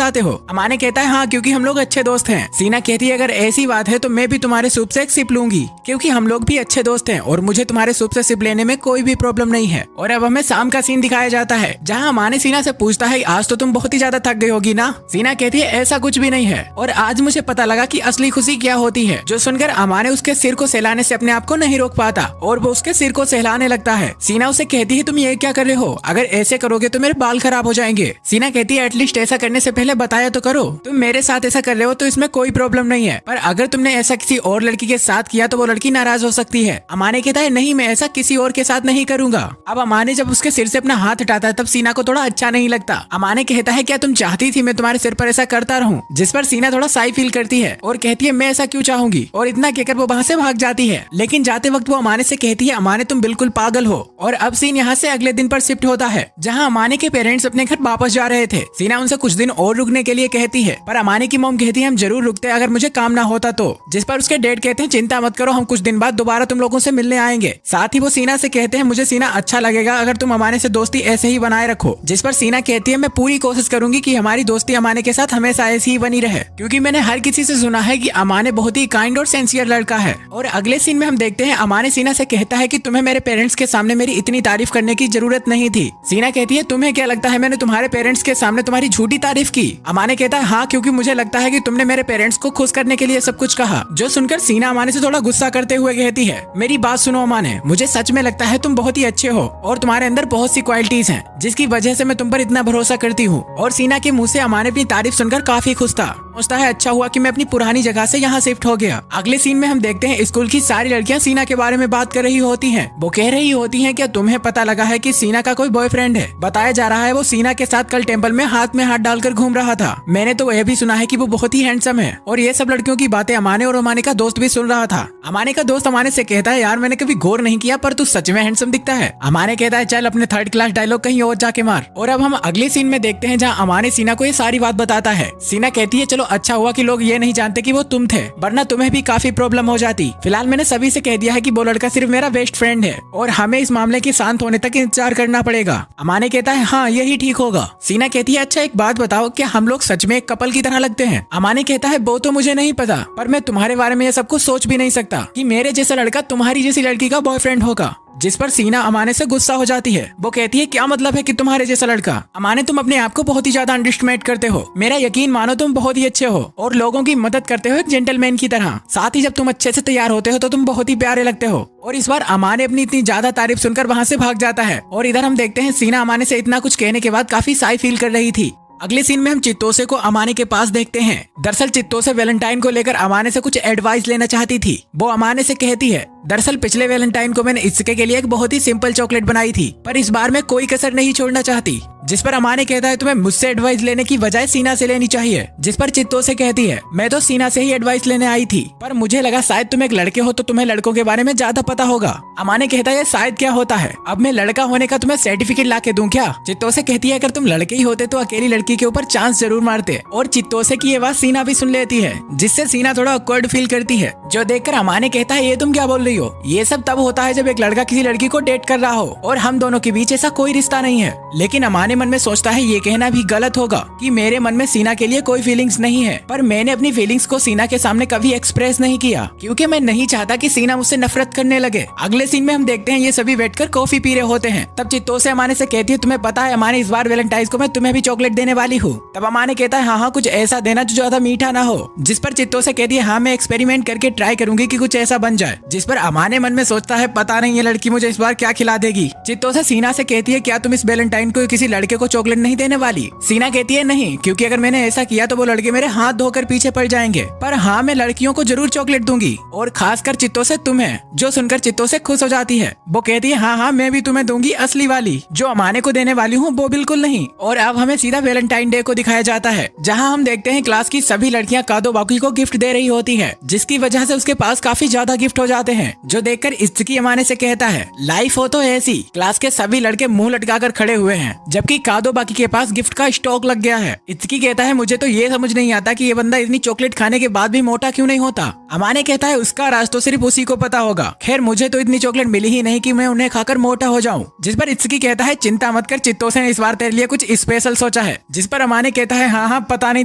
आते हो? अमाने कहता है हाँ क्योंकि हम लोग अच्छे दोस्त हैं। सीना कहती है अगर ऐसी बात है तो मैं भी तुम्हारे सूप से एक सिप लूंगी, क्योंकि हम लोग भी अच्छे दोस्त हैं और मुझे तुम्हारे सूप से सिप लेने में कोई भी प्रॉब्लम नहीं है। और अब हमें शाम का सीन दिखाया जाता है, जहाँ अमाने सीना से पूछता है आज तो तुम बहुत ही ज्यादा थक गई होगी ना? सीना कहती है ऐसा कुछ भी नहीं है और आज मुझे पता लगा कि असली खुशी क्या होती है। जो सुनकर अमाने उसके सिर को सहलाने से अपने आप को नहीं रोक पाता और वो उसके सिर को सहलाने लगता है। सीना उसे कहती है तुम ये क्या कर रहे हो? अगर ऐसे करोगे तो मेरे बाल खराब हो जाएंगे। सीना कहती है एटलीस्ट ऐसा करने से पहले बताया तो करो। तुम मेरे साथ ऐसा कर रहे हो तो इसमें कोई प्रॉब्लम नहीं है, पर अगर तुमने ऐसा किसी और लड़की के साथ किया तो वो लड़की नाराज हो सकती है। अमाने कहता है नहीं मैं ऐसा किसी और के साथ नहीं करूंगा। अब अमाने जब उसके सिर से अपना हाथ हटाता है तब सीना को थोड़ा अच्छा नहीं लगता। अमाने कहता है क्या तुम चाहती थी मैं तुम्हारे सिर पर ऐसा करता रहूं? जिस पर सीना थोड़ा साई फील करती है और कहती है मैं ऐसा क्यों चाहूंगी, और इतना कहकर वो वहाँ से भाग जाती है। लेकिन जाते वक्त वो अमाने से कहती है अमाने तुम बिल्कुल पागल हो। और अब सीन यहाँ से अगले दिन पर शिफ्ट होता है, जहाँ अमाने के पेरेंट्स अपने घर वापस जा रहे थे। सीना उनसे कुछ दिन और रुकने के लिए कहती है, पर अमाने की मॉम कहती है हम जरूर रुकते अगर मुझे काम ना होता तो। जिस पर उसके डैड कहते हैं चिंता मत करो हम कुछ दिन बाद दोबारा तुम लोगों से मिलने आएंगे। साथ ही वो सीना से कहते हैं मुझे सीना अच्छा लगेगा अगर तुम अमाने से दोस्ती ऐसे ही बनाए रखो। जिस पर सीना कहती है मैं पूरी कोशिश करूंगी कि हमारी दोस्ती अमाने के साथ हमेशा ऐसी ही बनी रहे, क्योंकि मैंने हर किसी से सुना है कि अमाने बहुत ही काइंड और सिंसियर लड़का है। और अगले सीन में हम देखते हैं अमाने सीना से कहता है कि तुम्हें मेरे पेरेंट्स के सामने मेरी इतनी तारीफ करने की जरूरत नहीं थी। सीना कहती है तुम्हें क्या लगता है मैंने तुम्हारे पेरेंट्स के सामने तुम्हारी झूठी तारीफ की? अमाने कहता है हाँ क्योंकि मुझे लगता है कि तुमने मेरे पेरेंट्स को खुश करने के लिए सब कुछ कहा। जो सुनकर सीना अमाने से थोड़ा गुस्सा करते हुए कहती है मेरी बात सुनो अमाने, मुझे सच में लगता है तुम बहुत ही अच्छे हो और तुम्हारे अंदर बहुत सी क्वालिटीज हैं जिसकी वजह से मैं तुम पर इतना भरोसा करती हूँ। और सीना के मुंह से अमाने अपनी तारीफ सुनकर काफी खुश था। सोचता है अच्छा हुआ कि मैं अपनी पुरानी जगह से यहाँ शिफ्ट हो गया। अगले सीन में हम देखते हैं स्कूल की सारी लड़कियां सीना के बारे में बात कर रही होती हैं। वो कह रही होती हैं क्या तुम्हें पता लगा है कि सीना का कोई बॉयफ्रेंड है? बताया जा रहा है वो सीना के साथ कल टेम्पल में हाथ डालकर घूम रहा था। मैंने तो यह भी सुना है कि वो बहुत ही हैंडसम है। और ये सब लड़कियों की बातें अमाने और अमाने का दोस्त भी सुन रहा था। अमाने का दोस्त अमाने से कहता है यार मैंने कभी गौर नहीं किया पर तू सच में हैंडसम दिखता है। अमाने कहता है चल अपने थर्ड क्लास डायलॉग कहीं और जाके मार। और अब हम अगले सीन में देखते हैं जहाँ अमाने सीना को ये सारी बात बताता है। सीना कहती है चलो अच्छा हुआ कि लोग ये नहीं जानते कि वो तुम थे, वरना तुम्हें भी काफी प्रॉब्लम हो जाती। फिलहाल मैंने सभी से कह दिया है कि वो लड़का सिर्फ मेरा बेस्ट फ्रेंड है और हमें इस मामले के शांत होने तक इंतजार करना पड़ेगा। अमाने कहता है हाँ यही ठीक होगा। सीना कहती है अच्छा एक बात बताओ क्या हम लोग सच में एक कपल की तरह लगते हैं? अमाने कहता है वो तो मुझे नहीं पता, पर मैं तुम्हारे बारे में ये सब कुछ सोच भी नहीं सकता कि मेरे जैसा लड़का तुम्हारी जैसी लड़की का बॉयफ्रेंड होगा। जिस पर सीना अमाने से गुस्सा हो जाती है। वो कहती है क्या मतलब है कि तुम्हारे जैसा लड़का? अमाने तुम अपने आप को बहुत ही ज्यादा अंडरएस्टिमेट करते हो। मेरा यकीन मानो तुम बहुत ही अच्छे हो और लोगों की मदद करते हो एक जेंटलमैन की तरह। साथ ही जब तुम अच्छे से तैयार होते हो तो तुम बहुत ही प्यारे लगते हो। और इस बार अमाने अपनी इतनी ज्यादा तारीफ सुनकर वहाँ से भाग जाता है। और इधर हम देखते हैं सीना अमाने से इतना कुछ कहने के बाद काफी साई फील कर रही थी। अगले सीन में हम चित्तोसे को अमाने के पास देखते हैं। दरअसल चित्तोसे वैलेंटाइन को लेकर अमाने से कुछ एडवाइस लेना चाहती थी। वो अमाने से कहती है दरअसल पिछले वैलेंटाइन को मैंने इसके लिए एक बहुत ही सिंपल चॉकलेट बनाई थी, पर इस बार मैं कोई कसर नहीं छोड़ना चाहती। जिस पर अमाने कहता है तुम्हें मुझसे एडवाइस लेने की बजाय सीना से लेनी चाहिए। जिस पर चित्तो से कहती है मैं तो सीना से ही एडवाइस लेने आई थी, पर मुझे लगा शायद तुम एक लड़के हो तो तुम्हें लड़कों के बारे में ज्यादा पता होगा। अमाने कहता है शायद क्या होता है, अब मैं लड़का होने का तुम्हें सर्टिफिकेट ला के दूं क्या? चित्तो से कहती है अगर तुम लड़के ही होते तो अकेली लड़की के ऊपर चांस जरूर मारते। और चित्तो से की ये बात सीना भी सुन लेती है, जिससे सीना थोड़ा ऑकवर्ड फील करती है, जो देखकर अमाने कहता है ये तुम क्या बोल रही हो? ये सब तब होता है जब एक लड़का किसी लड़की को डेट कर रहा हो और हम दोनों के बीच ऐसा कोई रिश्ता नहीं है। लेकिन अमाने मन में सोचता है ये कहना भी गलत होगा कि मेरे मन में सीना के लिए कोई फीलिंग्स नहीं है, पर मैंने अपनी फीलिंग्स को सीना के सामने कभी एक्सप्रेस नहीं किया क्योंकि मैं नहीं चाहता कि सीना मुझसे नफरत करने लगे। अगले सीन में हम देखते हैं ये सभी बैठकर कॉफी पी रहे होते हैं। तब चित्तो से अमाने से कहती है तुम्हें पता है अमाने इस बार वैलेंटाइन्स को मैं तुम्हें भी चॉकलेट देने वाली हूँ। तब अमाने कहता है हाँ कुछ ऐसा देना जो ज्यादा मीठा ना हो। जिस पर चित्तो से कहती है हाँ मैं एक्सपेरिमेंट करके ट्राई करूंगी कि कुछ ऐसा बन जाए। जिस पर अमाने मन में सोचता है पता नहीं ये लड़की मुझे इस बार क्या खिला देगी। चित्तो से सीना से कहती है क्या तुम इस वैलेंटाइन को किसी लड़के को चॉकलेट नहीं देने वाली? सीना कहती है नहीं, क्योंकि अगर मैंने ऐसा किया तो वो लड़के मेरे हाथ धोकर पीछे पड़ जाएंगे, पर हाँ मैं लड़कियों को जरूर चॉकलेट दूंगी, और खासकर चित्तो से तुम्हें। जो सुनकर चित्तो से खुश हो जाती है, वो कहती है हाँ मैं भी तुम्हें दूंगी असली वाली, जो अमाने को देने वाली हूँ वो बिल्कुल नहीं। और अब हमें सीधा वैलेंटाइन डे को दिखाया जाता है, जहाँ हम देखते हैं क्लास की सभी लड़कियाँ कादो बाकी को गिफ्ट दे रही होती है, जिसकी वजह से उसके पास काफी ज्यादा गिफ्ट हो जाते हैं, जो देखकर इत्सुकी अमाने से कहता है लाइफ हो तो ऐसी। क्लास के सभी लड़के मुंह लटकाकर खड़े हुए हैं, जबकि कादो बाकी के पास गिफ्ट का स्टॉक लग गया है। इत्सुकी कहता है मुझे तो ये समझ नहीं आता कि ये बंदा इतनी चॉकलेट खाने के बाद भी मोटा क्यों नहीं होता। अमाने कहता है उसका राज तो सिर्फ उसी को पता होगा। खैर मुझे तो इतनी चॉकलेट मिली ही नहीं कि मैं उन्हें खाकर मोटा हो जाऊं। जिस पर इत्सुकी कहता है चिंता मत कर, चित्तो ने इस बार तेरे लिए कुछ स्पेशल सोचा है। जिस पर अमाने कहता है हाँ पता नहीं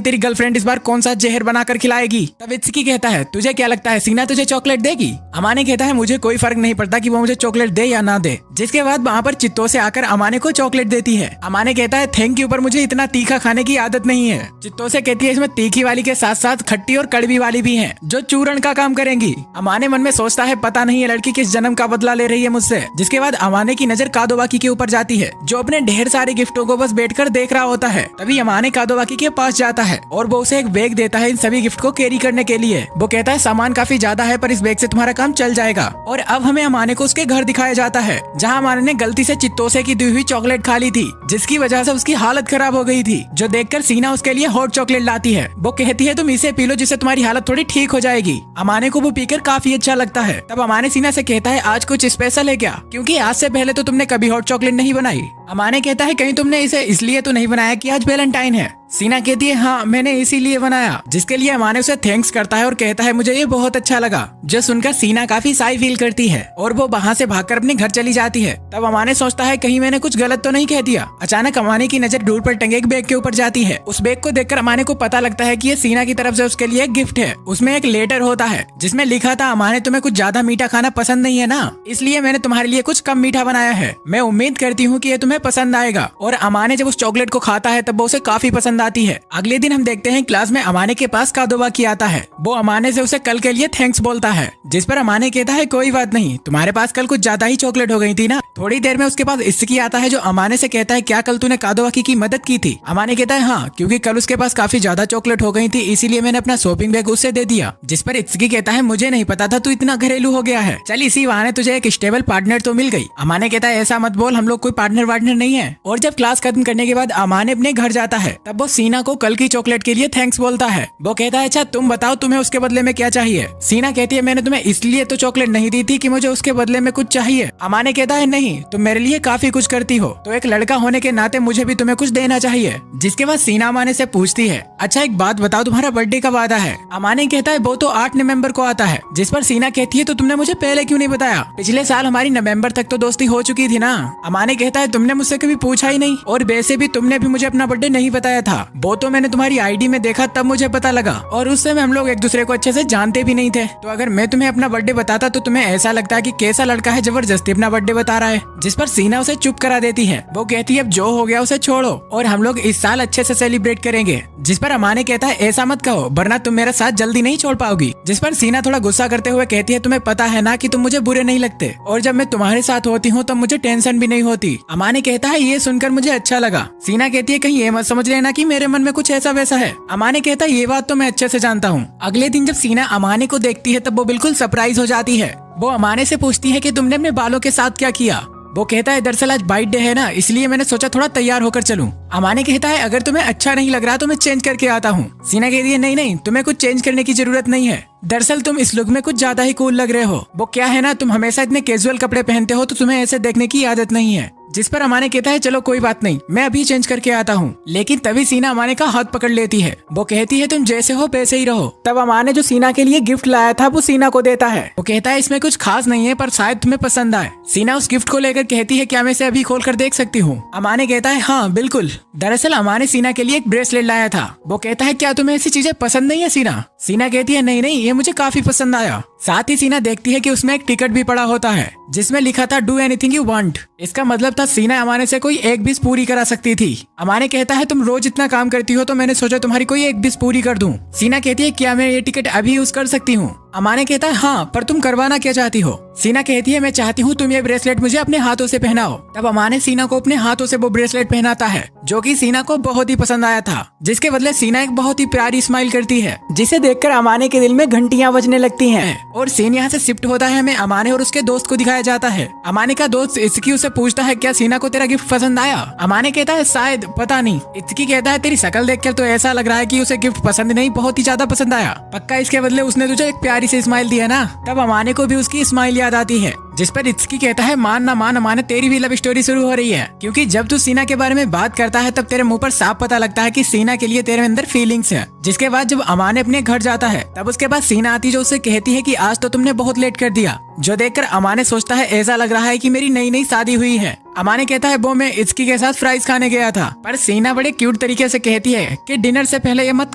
तेरी गर्लफ्रेंड इस बार कौन सा जहर बनाकर खिलाएगी। तब इत्सुकी कहता है तुझे क्या लगता है सीना तुझे चॉकलेट देगी? अमाने कहता है मुझे कोई फर्क नहीं पड़ता कि वो मुझे चॉकलेट दे या ना दे। जिसके बाद वहाँ पर चित्तो से आकर अमाने को चॉकलेट देती है। अमाने कहता है थैंक यू, पर मुझे इतना तीखा खाने की आदत नहीं है। चित्तो से कहती है इसमें तीखी वाली के साथ साथ खट्टी और कड़वी वाली भी है, जो चूरण का काम करेंगी। अमाने मन में सोचता है पता नहीं ये लड़की किस जन्म का बदला ले रही है मुझसे। जिसके बाद अमाने की नजर कादोबाकी के ऊपर जाती है, जो अपने ढेर सारे गिफ्टों को बस बैठकर देख रहा होता है। तभी अमाने कादोबाकी के पास जाता है और वो उसे एक बैग देता है इन सभी गिफ्ट को कैरी करने के लिए। वो कहता है सामान काफी ज्यादा है, पर इस बैग से तुम्हारा काम चल जाएगा। और अब हमें अमाने को उसके घर दिखाया जाता है, जहाँ अमाने ने गलती से चित्तोसे की दी हुई चॉकलेट खा ली थी, जिसकी वजह से उसकी हालत खराब हो गई थी। जो देखकर सीना उसके लिए हॉट चॉकलेट लाती है। वो कहती है तुम इसे पी लो, जिससे तुम्हारी हालत थोड़ी ठीक हो जाएगी। अमाने को वो पीकर काफी अच्छा लगता है। तब अमाने सीना से कहता है आज कुछ स्पेशल है क्या, क्योंकि आज से पहले तो तुमने कभी हॉट चॉकलेट नहीं बनाई। अमाने कहता है कहीं तुमने इसे इसलिए तो नहीं बनाया कि आज वैलेंटाइन है। सीना कहती है हाँ मैंने इसीलिए बनाया, जिसके लिए अमाने उसे थैंक्स करता है और कहता है मुझे ये बहुत अच्छा लगा। जो सुनकर सीना काफी शाय फील करती है और वो वहाँ से भागकर अपने घर चली जाती है। तब अमाने सोचता है कहीं मैंने कुछ गलत तो नहीं कह दिया। अचानक अमाने की नजर दूर पर टंगे एक बैग के ऊपर जाती है। उस बैग को देखकर अमाने को पता लगता है कि ये सीना की तरफ से उसके लिए एक गिफ्ट है। उसमें एक लेटर होता है जिसमें लिखा था अमाने तुम्हें कुछ ज्यादा मीठा खाना पसंद नहीं है ना, इसलिए मैंने तुम्हारे लिए कुछ कम मीठा बनाया है। मैं उम्मीद करती हूँ कि ये तुम्हें पसंद आएगा। और अमाने जब उस चॉकलेट को खाता है तब वो उसे काफी पसंद आती है। अगले दिन हम देखते हैं क्लास में अमाने के पास कादोबाकी आता है। वो अमाने से उसे कल के लिए थैंक्स बोलता है, जिस पर अमाने कहता है कोई बात नहीं, तुम्हारे पास कल कुछ ज्यादा ही चॉकलेट हो गई थी ना। थोड़ी देर में उसके पास इत्सुकी आता है, जो अमाने से कहता है क्या कल तूने कादोबाकी की मदद की थी? अमाने कहता है हाँ, क्योंकि कल उसके पास काफी ज्यादा चॉकलेट हो गई थी, इसीलिए मैंने अपना शॉपिंग बैग उससे दे दिया। जिस पर इत्सुकी कहता है मुझे नहीं पता था तू इतना घरेलू हो गया है। चल इसी बहाने तुझे एक स्टेबल पार्टनर तो मिल गई। अमाने कहता है ऐसा मत बोल, हम लोग कोई पार्टनर वार्टनर नहीं है। और जब क्लास खत्म करने के बाद अमाने अपने घर जाता है, तब वो सीना को कल की चॉकलेट के लिए थैंक्स बोलता है। वो कहता है अच्छा तुम बताओ तुम्हें उसके बदले में क्या चाहिए? सीना कहती है मैंने तुम्हें इसलिए तो चॉकलेट नहीं दी थी कि मुझे उसके बदले में कुछ चाहिए। अमाने कहता है नहीं, तुम मेरे लिए काफी कुछ करती हो, तो एक लड़का होने के नाते मुझे भी तुम्हें कुछ देना चाहिए। जिसके बाद सीना अमाने से पूछती है अच्छा एक बात बताओ, तुम्हारा बर्थडे कब आता है? अमाने कहता है वो तो 8 नवंबर को आता है। जिस पर सीना कहती है तो तुमने मुझे पहले क्यों नहीं बताया? पिछले साल हमारी नवंबर तक तो दोस्ती हो चुकी थी ना। अमाने कहता है तुमने मुझसे कभी पूछा ही नहीं, और वैसे भी तुमने भी मुझे अपना बर्थडे नहीं बताया था। वो तो मैंने तुम्हारी आईडी में देखा तब मुझे पता लगा, और उस समय हम लोग एक दूसरे को अच्छे से जानते भी नहीं थे। तो अगर मैं तुम्हें अपना बर्थडे बताता तो तुम्हें ऐसा लगता है कि कैसा लड़का है जबरदस्ती अपना बर्थडे बता रहा है। जिस पर सीना उसे चुप करा देती है। वो कहती है अब जो हो गया उसे छोड़ो और हम लोग इस साल अच्छे से सेलिब्रेट करेंगे। जिस पर अमाने कहता है ऐसा मत कहो, वरना तुम मेरा साथ जल्दी नहीं छोड़ पाओगी। जिस पर सीना थोड़ा गुस्सा करते हुए कहती है तुम्हें पता है ना कि तुम मुझे बुरे नहीं लगते, और जब मैं तुम्हारे साथ होती हूँ तब मुझे टेंशन भी नहीं होती। अमाने कहता है ये सुनकर मुझे अच्छा लगा। सीना कहती है कहीं ये मत समझ लेना कि मेरे मन में कुछ ऐसा वैसा है। अमाने कहता है ये बात तो मैं अच्छे से जानता हूँ। अगले दिन जब सीना अमाने को देखती है तब वो बिल्कुल सरप्राइज हो जाती है। वो अमाने से पूछती है कि तुमने अपने बालों के साथ क्या किया। वो कहता है दरअसल आज बाइट डे है ना, इसलिए मैंने सोचा थोड़ा तैयार होकर चलूं। अमाने कहता है अगर तुम्हें अच्छा नहीं लग रहा तो मैं चेंज करके आता हूँ। सीना कहती है नहीं नहीं, तुम्हें कुछ चेंज करने की जरूरत नहीं है, दरअसल तुम इस लुक में कुछ ज्यादा ही कूल लग रहे हो। वो क्या है ना, तुम हमेशा इतने कैजुअल कपड़े पहनते हो तो तुम्हें ऐसे देखने की आदत नहीं है। जिस पर अमाने कहता है चलो कोई बात नहीं, मैं अभी चेंज करके आता हूँ। लेकिन तभी सीना अमाने का हाथ पकड़ लेती है। वो कहती है तुम जैसे हो वैसे ही रहो। तब अमाने जो सीना के लिए गिफ्ट लाया था वो सीना को देता है। वो कहता है इसमें कुछ खास नहीं है पर शायद तुम्हें पसंद आए। सीना उस गिफ्ट को लेकर कहती है क्या मैं इसे अभी खोल कर देख सकती हूँ। अमाने कहता है हाँ बिल्कुल। दरअसल अमाने सीना के लिए एक ब्रेसलेट लाया था। वो कहता है क्या तुम्हें ऐसी चीजें पसंद नहीं है सीना? सीना कहती है नहीं नहीं, ये मुझे काफी पसंद आया। साथ ही सीना देखती है कि उसमें एक टिकट भी पड़ा होता है जिसमें लिखा था डू एनीथिंग यू वांट। इसका मतलब था सीना अमाने से कोई एक विश पूरी करा सकती थी। अमाने कहता है तुम रोज इतना काम करती हो तो मैंने सोचा तुम्हारी कोई एक विश पूरी कर दूं। सीना कहती है क्या मैं ये टिकट अभी यूज कर सकती हूँ? अमाने कहता है हाँ, पर तुम करवाना क्या चाहती हो? सीना कहती है मैं चाहती हूँ तुम ये ब्रेसलेट मुझे अपने हाथों से पहनाओ। तब अमाने सीना को अपने हाथों से वो ब्रेसलेट पहनाता है जो कि सीना को बहुत ही पसंद आया था, जिसके बदले सीना एक बहुत ही प्यारी स्माइल करती है जिसे देखकर अमाने के दिल में घंटियां बजने लगती हैं। और सीन यहाँ से शिफ्ट होता है, हमें अमाने और उसके दोस्त को दिखाया जाता है। अमाने का दोस्त इत्सुकी उससे पूछता है क्या सीना को तेरा गिफ्ट पसंद आया? अमाने कहता है शायद, पता नहीं। इत्सुकी कहता है तेरी शक्ल देखकर तो ऐसा लग रहा है कि उसे गिफ्ट पसंद नहीं, बहुत ही ज्यादा पसंद आया। पक्का इसके बदले उसने तुझे एक प्यारी सी स्माइल दी है ना? तब अमाने को भी उसकी स्माइल याद आती है, जिस पर इत्सुकी कहता है मान ना मान अमाने तेरी भी लव स्टोरी शुरू हो रही है, क्योंकि जब तू सीना के बारे में बात करता है तब तेरे मुंह पर साफ पता लगता है कि सीना के लिए तेरे अंदर फीलिंग्स है। जिसके बाद जब अमाने अपने घर जाता है तब उसके बाद सीना आती जो उसे कहती है कि आज तो तुमने बहुत लेट कर दिया, जो देखकर अमाने सोचता है ऐसा लग रहा है कि मेरी नई नई शादी हुई है। अमाने कहता है वो मैं इत्सुकी के साथ फ्राइज खाने गया था, पर सीना बड़े क्यूट तरीके से कहती है कि डिनर से पहले ये मत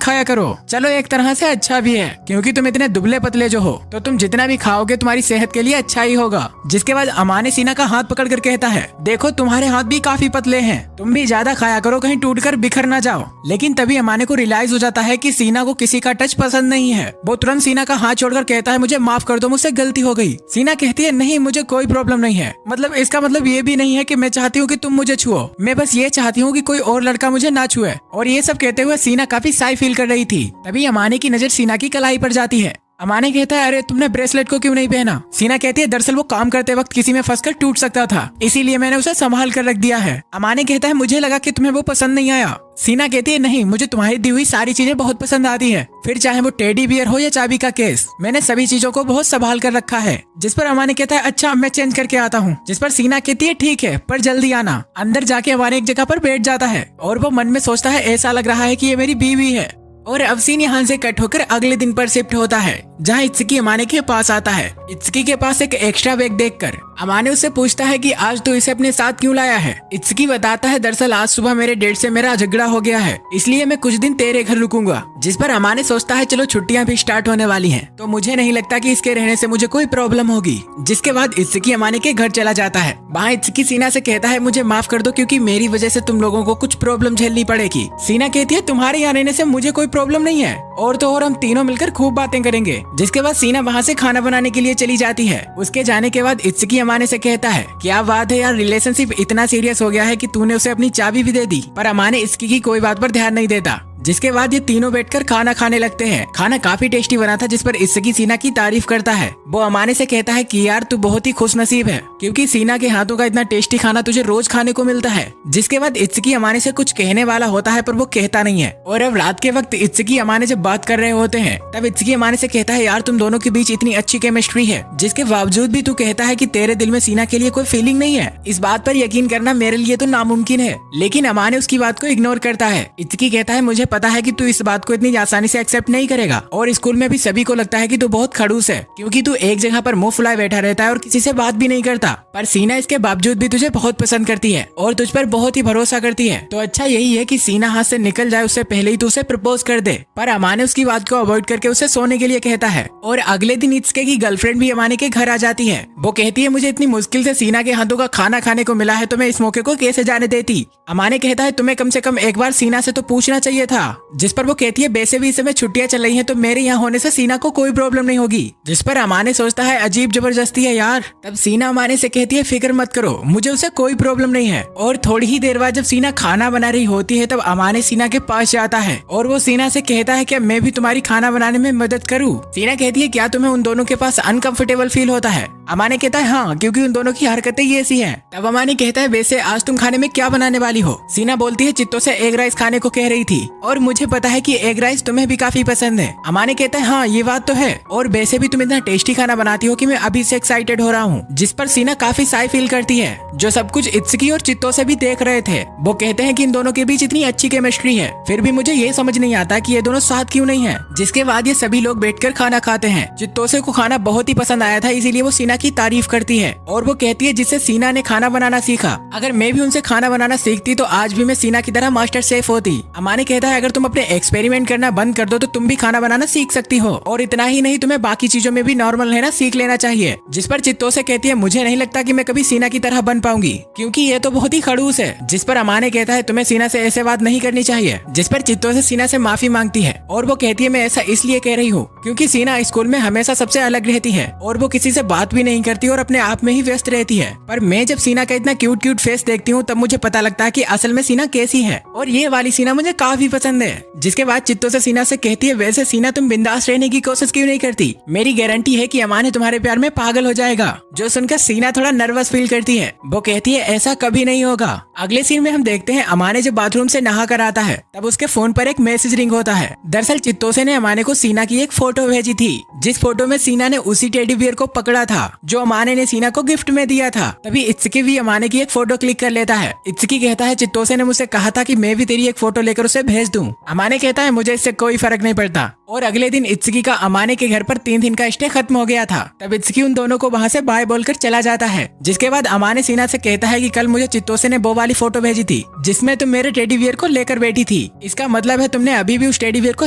खाया करो। चलो एक तरह से अच्छा भी है क्योंकि तुम इतने दुबले पतले जो हो तो तुम जितना भी खाओगे तुम्हारी सेहत के लिए अच्छा ही होगा। जिसके बाद अमाने सीना का हाथ पकड़कर कहता है देखो तुम्हारे हाथ भी काफी पतले हैं, तुम भी ज्यादा खाया करो कहीं टूटकर बिखर ना जाओ। लेकिन तभी अमाने को रियलाइज हो जाता है कि सीना को किसी का टच पसंद नहीं है। वो तुरंत सीना का हाथ छोड़कर कहता है मुझे माफ कर दो, मुझसे गलती हो गई। सीना कहती है नहीं मुझे कोई प्रॉब्लम नहीं है, मतलब इसका मतलब ये भी नहीं है कि मैं चाहती हूँ कि तुम मुझे छुओ, मैं बस ये चाहती हूँ कि कोई और लड़का मुझे ना छुए। और ये सब कहते हुए सीना काफी शाय फील कर रही थी। तभी अमाने की नजर सीना की कलाई पर जाती है। अमाने कहता है अरे तुमने ब्रेसलेट को क्यों नहीं पहना? सीना कहती है दरअसल वो काम करते वक्त किसी में फंसकर टूट सकता था, इसीलिए मैंने उसे संभाल कर रख दिया है। अमाने कहता है मुझे लगा कि तुम्हें वो पसंद नहीं आया। सीना कहती है नहीं, मुझे तुम्हारी दी हुई सारी चीजें बहुत पसंद आती है, फिर चाहे वो टेडी बियर हो या चाबी का केस, मैंने सभी चीजों को बहुत संभाल कर रखा है। जिस पर अमाने कहता है अच्छा मैं चेंज करके आता हूँ। जिस पर सीना कहती है ठीक है पर जल्दी आना। अंदर जाके अमाने एक जगह पर बैठ जाता है और वो मन में सोचता है ऐसा लग रहा है कि ये मेरी बीवी है। और अब सीन यहाँ से कट होकर अगले दिन पर शिफ्ट होता है जहाँ इत्सुकी अमाने के पास आता है। इत्सुकी के पास एक एक्स्ट्रा बैग देखकर अमाने उससे पूछता है कि आज तू इसे अपने साथ क्यों लाया है? इत्सुकी बताता है दरअसल आज सुबह मेरे डैड से मेरा झगड़ा हो गया है, इसलिए मैं कुछ दिन तेरे घर रुकूंगा। जिस पर अमाने सोचता है चलो छुट्टियां भी स्टार्ट होने वाली हैं, तो मुझे नहीं लगता कि इसके रहने से मुझे कोई प्रॉब्लम होगी। जिसके बाद इत्सुकी अमाने के घर चला जाता है। वहाँ इत्सुकी सीना से कहता है मुझे माफ कर दो क्योंकि मेरी वजह से तुम लोगों को कुछ प्रॉब्लम झेलनी पड़ेगी। सीना कहती है तुम्हारे यहाँ रहने से मुझे कोई प्रॉब्लम नहीं है, और तो और हम तीनों मिलकर खूब बातें करेंगे। जिसके बाद सीना वहाँ से खाना बनाने के लिए चली जाती है। उसके जाने के बाद इत्सुकी अमाने से कहता है क्या बात है यार, रिलेशनशिप इतना सीरियस हो गया है कि तूने उसे अपनी चाबी भी दे दी। पर अमाने इत्सुकी की कोई बात पर ध्यान नहीं देता। जिसके बाद ये तीनों बैठकर खाना खाने लगते हैं। खाना काफी टेस्टी बना था, जिस पर इत्सुकी सीना की तारीफ करता है। वो अमाने से कहता है कि यार तू बहुत ही खुश नसीब है क्योंकि सीना के हाथों का इतना टेस्टी खाना तुझे रोज खाने को मिलता है। जिसके बाद इत्सुकी अमाने से कुछ कहने वाला होता है पर वो कहता नहीं है। और अब रात के वक्त इत्सुकी अमाने जब बात कर रहे होते हैं तब इत्सुकी अमाने से कहता है यार तुम दोनों के बीच इतनी अच्छी केमिस्ट्री है, जिसके बावजूद भी तू कहता है कि तेरे दिल में सीना के लिए कोई फीलिंग नहीं है। इस बात पर यकीन करना मेरे लिए तो नामुमकिन है। लेकिन अमाने उसकी बात को इग्नोर करता है। इत्सुकी कहता है मुझे पता है कि तू इस बात को इतनी आसानी से एक्सेप्ट नहीं करेगा, और स्कूल में भी सभी को लगता है कि तू बहुत खड़ूस है क्योंकि तू एक जगह पर मुंह फुलाए बैठा रहता है और किसी से बात भी नहीं करता। पर सीना इसके बावजूद भी तुझे बहुत पसंद करती है और तुझ पर बहुत ही भरोसा करती है, तो अच्छा यही है कि सीना हाथ से निकल जाए उससे पहले ही तू उसे प्रपोज कर दे। पर अमाने उसकी बात को अवॉइड करके उसे सोने के लिए कहता है। और अगले दिन इत्सुकी की गर्लफ्रेंड भी अमाने के घर आ जाती है। वो कहती है मुझे इतनी मुश्किल से सीना के हाथों का खाना खाने को मिला है तो मैं इस मौके को कैसे जाने देती। अमाने कहता है तुम्हें कम से कम एक बार सीना से तो पूछना चाहिए था था, जिस पर वो कहती है वैसे भी इस समय छुट्टियां चल रही हैं तो मेरे यहाँ होने से सीना को कोई प्रॉब्लम नहीं होगी। जिस पर अमाने सोचता है अजीब जबरदस्ती है यार। तब सीना अमाने से कहती है फिक्र मत करो, मुझे उससे कोई प्रॉब्लम नहीं है। और थोड़ी ही देर बाद जब सीना खाना बना रही होती है तब अमाने सीना के पास जाता है और वो सीना से कहता है क्या मैं भी तुम्हारी खाना बनाने में मदद करूँ। सीना कहती है क्या तुम्हें उन दोनों के पास अनकंफर्टेबल फील होता है। अमाने कहता है हाँ, क्योंकि उन दोनों की हरकतें ये ऐसी हैं। तब अमाने कहता है वैसे आज तुम खाने में क्या बनाने वाली हो। सीना बोलती है चित्तो से एग राइस खाने को कह रही थी और मुझे पता है कि एग राइस तुम्हें भी काफी पसंद है। अमाने कहता है हाँ ये बात तो है, और वैसे भी तुम इतना टेस्टी खाना बनाती हो कि मैं अभी से एक्साइटेड हो रहा हूँ। जिस पर सीना काफी साई फील करती है, जो सब कुछ इत्सुकी और चित्तो से भी देख रहे थे। वो कहते हैं कि इन दोनों के बीच इतनी अच्छी केमिस्ट्री है, फिर भी मुझे ये समझ नहीं आता कि ये दोनों साथ क्यों नहीं है। जिसके बाद ये सभी लोग बैठकर खाना खाते हैं। चित्तोसे को खाना बहुत ही पसंद आया था, इसीलिए वो सीना की तारीफ करती है और वो कहती है जिससे सीना ने खाना बनाना सीखा, अगर मैं भी उनसे खाना बनाना सीखती तो आज भी मैं सीना की तरह मास्टर शेफ होती। अमाने कहता है अगर तुम अपने एक्सपेरिमेंट करना बंद कर दो तो तुम भी खाना बनाना सीख सकती हो, और इतना ही नहीं तुम्हें बाकी चीजों में भी नॉर्मल रहना सीख लेना चाहिए। जिस पर चित्तो से कहती है मुझे नहीं लगता कि मैं कभी सीना की तरह बन पाऊंगी, क्योंकि ये तो बहुत ही खड़ूस है। जिस पर अमाने कहता है तुम्हें सीना से ऐसे बात नहीं करनी चाहिए। जिस पर चित्तो से सीना से माफी मांगती है और वो कहती है मैं ऐसा इसलिए कह रही हूँ क्योंकि सीना स्कूल में हमेशा सबसे अलग रहती है और वो किसी से बात भी नहीं करती और अपने आप में ही व्यस्त रहती है। पर मैं जब सीना का इतना क्यूट क्यूट फेस देखती हूँ तब मुझे पता लगता है कि असल में सीना कैसी है, और ये वाली सीना मुझे काफी पसंद है। जिसके बाद चित्तो से सीना से कहती है वैसे सीना तुम बिंदास रहने की कोशिश क्यों नहीं करती, मेरी गारंटी है कि अमाने तुम्हारे प्यार में पागल हो जाएगा। जो सुनकर सीना थोड़ा नर्वस फील करती है। वो कहती है ऐसा कभी नहीं होगा। अगले सीन में हम देखते हैं अमाने जब बाथरूम से नहा कर आता है तब उसके फोन पर एक मैसेज रिंग होता है। दरअसल चित्तोसे ने अमाने को सीना की एक फोटो भेजी थी, जिस फोटो में सीना ने उसी टेडी बियर को पकड़ा था जो अमाने ने सीना को गिफ्ट में दिया था। तभी इत्सुकी भी अमाने की एक फोटो क्लिक कर लेता है। इत्सुकी कहता है चित्तोसे ने मुझसे कहा था कि मैं भी तेरी एक फोटो लेकर उसे भेज दूं। अमाने कहता है मुझे इससे कोई फर्क नहीं पड़ता। और अगले दिन इत्सुकी का अमाने के घर पर 3 दिन का स्टे खत्म हो गया था। तब इत्सुकी उन दोनों को वहाँ से बाय बोलकर चला जाता है। जिसके बाद अमाने सीना से कहता है कि कल मुझे चित्तोसे ने वो वाली फोटो भेजी थी जिसमें तुम मेरे टेडी बियर को लेकर बैठी थी, इसका मतलब है तुमने अभी भी उस टेडी बियर को